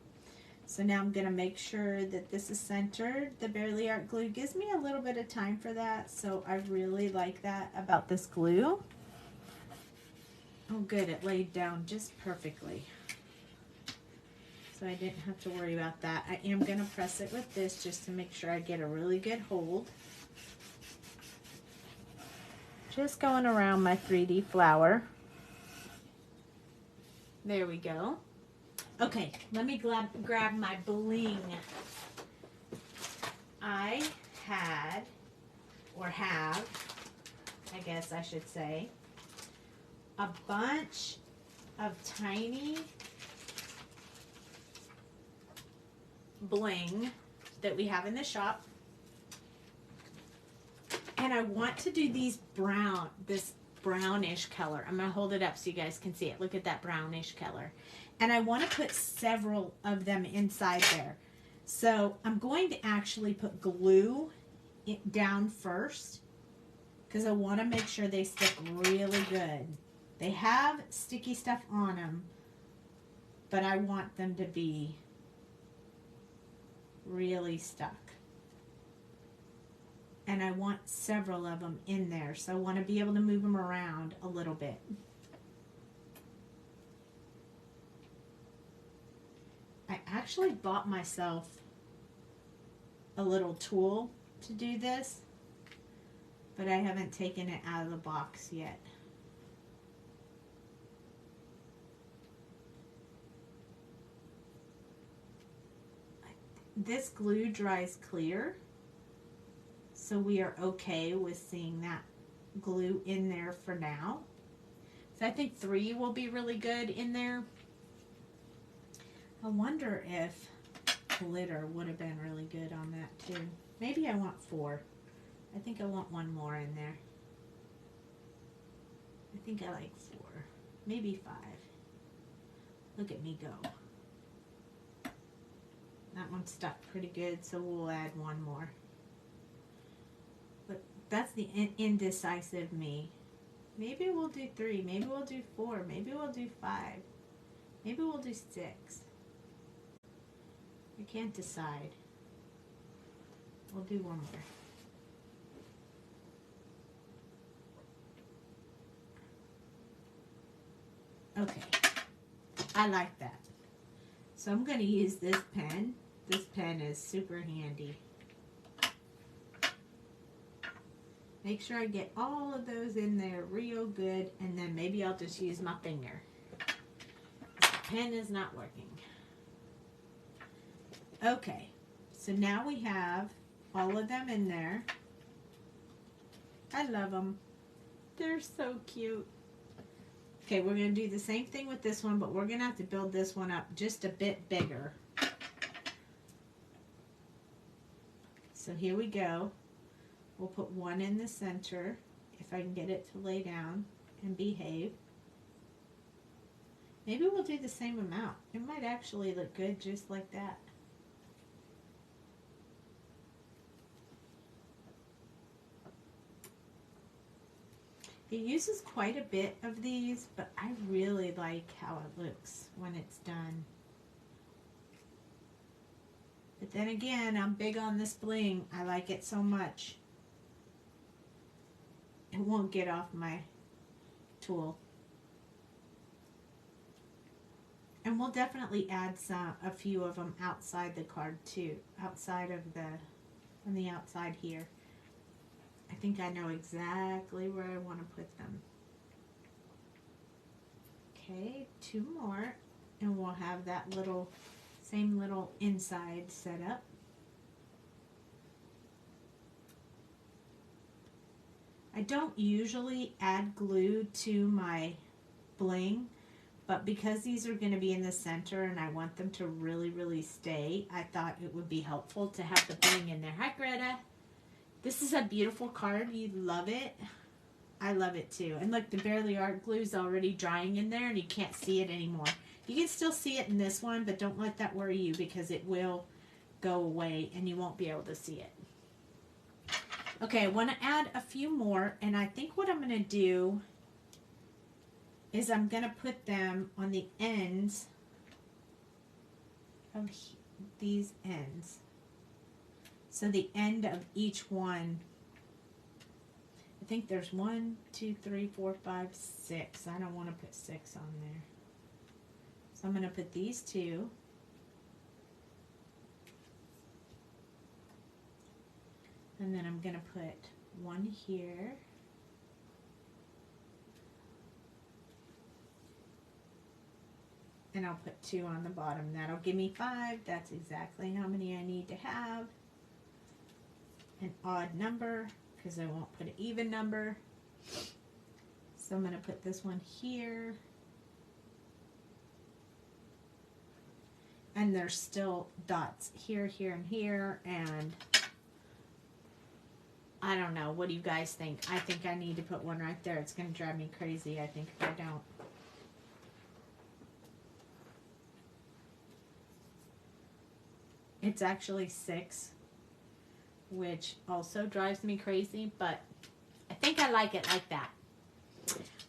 So now I'm going to make sure that this is centered. The Barely Art glue gives me a little bit of time for that, so I really like that about this glue. Oh good, it laid down just perfectly. So I didn't have to worry about that. I am going to press it with this just to make sure I get a really good hold. Just going around my 3D flower. There we go. Okay, let me grab my bling. I had, or have, I guess I should say, a bunch of tiny bling that we have in the shop. And I want to do these this brownish color. I'm going to hold it up so you guys can see it. Look at that brownish color. And I want to put several of them inside there. So I'm going to actually put glue down first, because I want to make sure they stick really good. They have sticky stuff on them, but I want them to be really stuck. And I want several of them in there, so I want to be able to move them around a little bit. I actually bought myself a little tool to do this, but I haven't taken it out of the box yet. This glue dries clear, so we are okay with seeing that glue in there for now. So I think 3 will be really good in there. I wonder if glitter would have been really good on that too. Maybe I want 4. I think I want 1 more in there. I think I like 4. Maybe 5. Look at me go. That one stuck pretty good, so we'll add 1 more. But that's the indecisive me. Maybe we'll do 3. Maybe we'll do 4. Maybe we'll do 5. Maybe we'll do 6. I can't decide. We'll do 1 more. Okay. I like that. So I'm going to use this pen. This pen is super handy. Make sure I get all of those in there real good, and then maybe I'll just use my finger. The pen is not working. Okay, so now we have all of them in there. I love them. They're so cute. Okay, we're going to do the same thing with this one, but we're going to have to build this one up just a bit bigger. So here we go. We'll put 1 in the center, if I can get it to lay down and behave. Maybe we'll do the same amount. It might actually look good just like that. It uses quite a bit of these, but I really like how it looks when it's done. But then again, I'm big on this bling. I like it so much. It won't get off my tool. And we'll definitely add a few of them outside the card too, outside of on the outside here. think I know exactly where I want to put them. Okay, 2 more, and we'll have that little, same little inside set up. I don't usually add glue to my bling, but because these are going to be in the center and I want them to really, really stay, I thought it would be helpful to have the bling in there. Hi, Greta. This is a beautiful card. You love it. I love it too. And look, the Barely Art glue is already drying in there and you can't see it anymore. You can still see it in this one, but don't let that worry you because it will go away and you won't be able to see it. Okay, I want to add a few more, and I think what I'm going to do is I'm going to put them on the ends of these ends. So the end of each one, I think there's 1, 2, 3, 4, 5, 6. I don't want to put 6 on there. So I'm going to put these 2. And then I'm going to put 1 here. And I'll put 2 on the bottom. That'll give me 5. That's exactly how many I need to have. An odd number, because I won't put an even number. So I'm going to put this one here. And there's still dots here, here, and here. And I don't know. What do you guys think? I think I need to put one right there. It's going to drive me crazy, I think, if I don't. It's actually 6, which also drives me crazy, but I think I like it like that.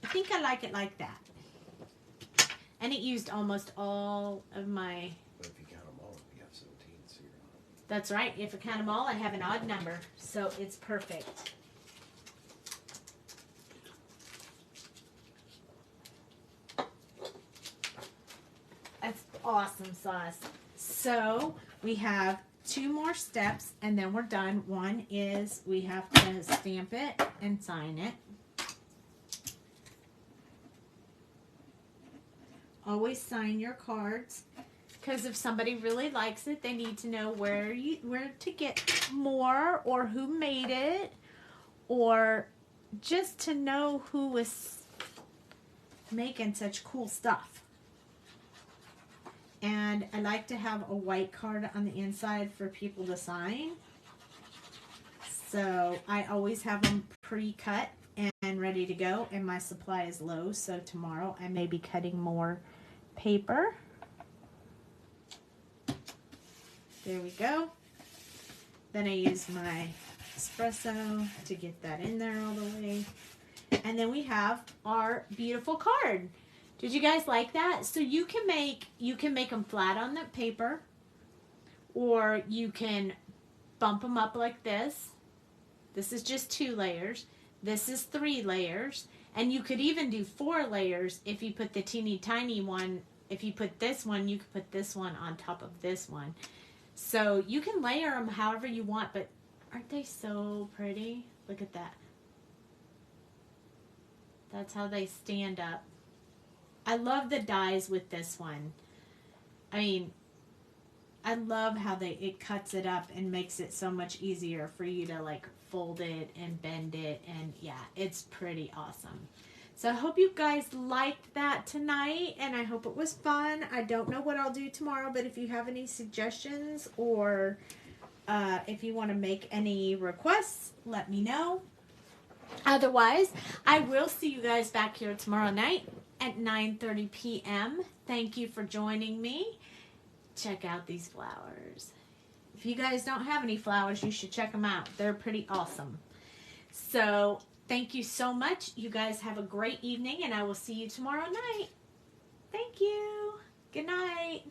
I think I like it like that. And it used almost all of my... But if you count them all, you have 17, so you're on. That's right. If I count them all, I have an odd number. So it's perfect. That's awesome sauce. So we have 2 more steps and then we're done. One is we have to stamp it and sign it. Always sign your cards, because if somebody really likes it, they need to know where to get more, or who made it, or just to know who was making such cool stuff. And I like to have a white card on the inside for people to sign. So I always have them pre-cut and ready to go, and my supply is low, so tomorrow I may be cutting more paper. There we go. Then I use my espresso to get that in there all the way. And then we have our beautiful card. Did you guys like that? So you can make them flat on the paper, or you can bump them up like this. This is just 2 layers. This is 3 layers. And you could even do 4 layers if you put the teeny tiny one. If you put this one, you could put this one on top of this one. So you can layer them however you want, but aren't they so pretty? Look at that. That's how they stand up. I love the dies with this one. I mean, I love how it cuts it up and makes it so much easier for you to like fold it and bend it, and yeah, it's pretty awesome. So I hope you guys liked that tonight, and I hope it was fun. I don't know what I'll do tomorrow, but if you have any suggestions, or if you want to make any requests, let me know. Otherwise, I will see you guys back here tomorrow night at 9:30 p.m. Thank you for joining me. Check out these flowers. If you guys don't have any flowers, you should check them out. They're pretty awesome. So thank you so much. You guys have a great evening, and I will see you tomorrow night. Thank you. Good night.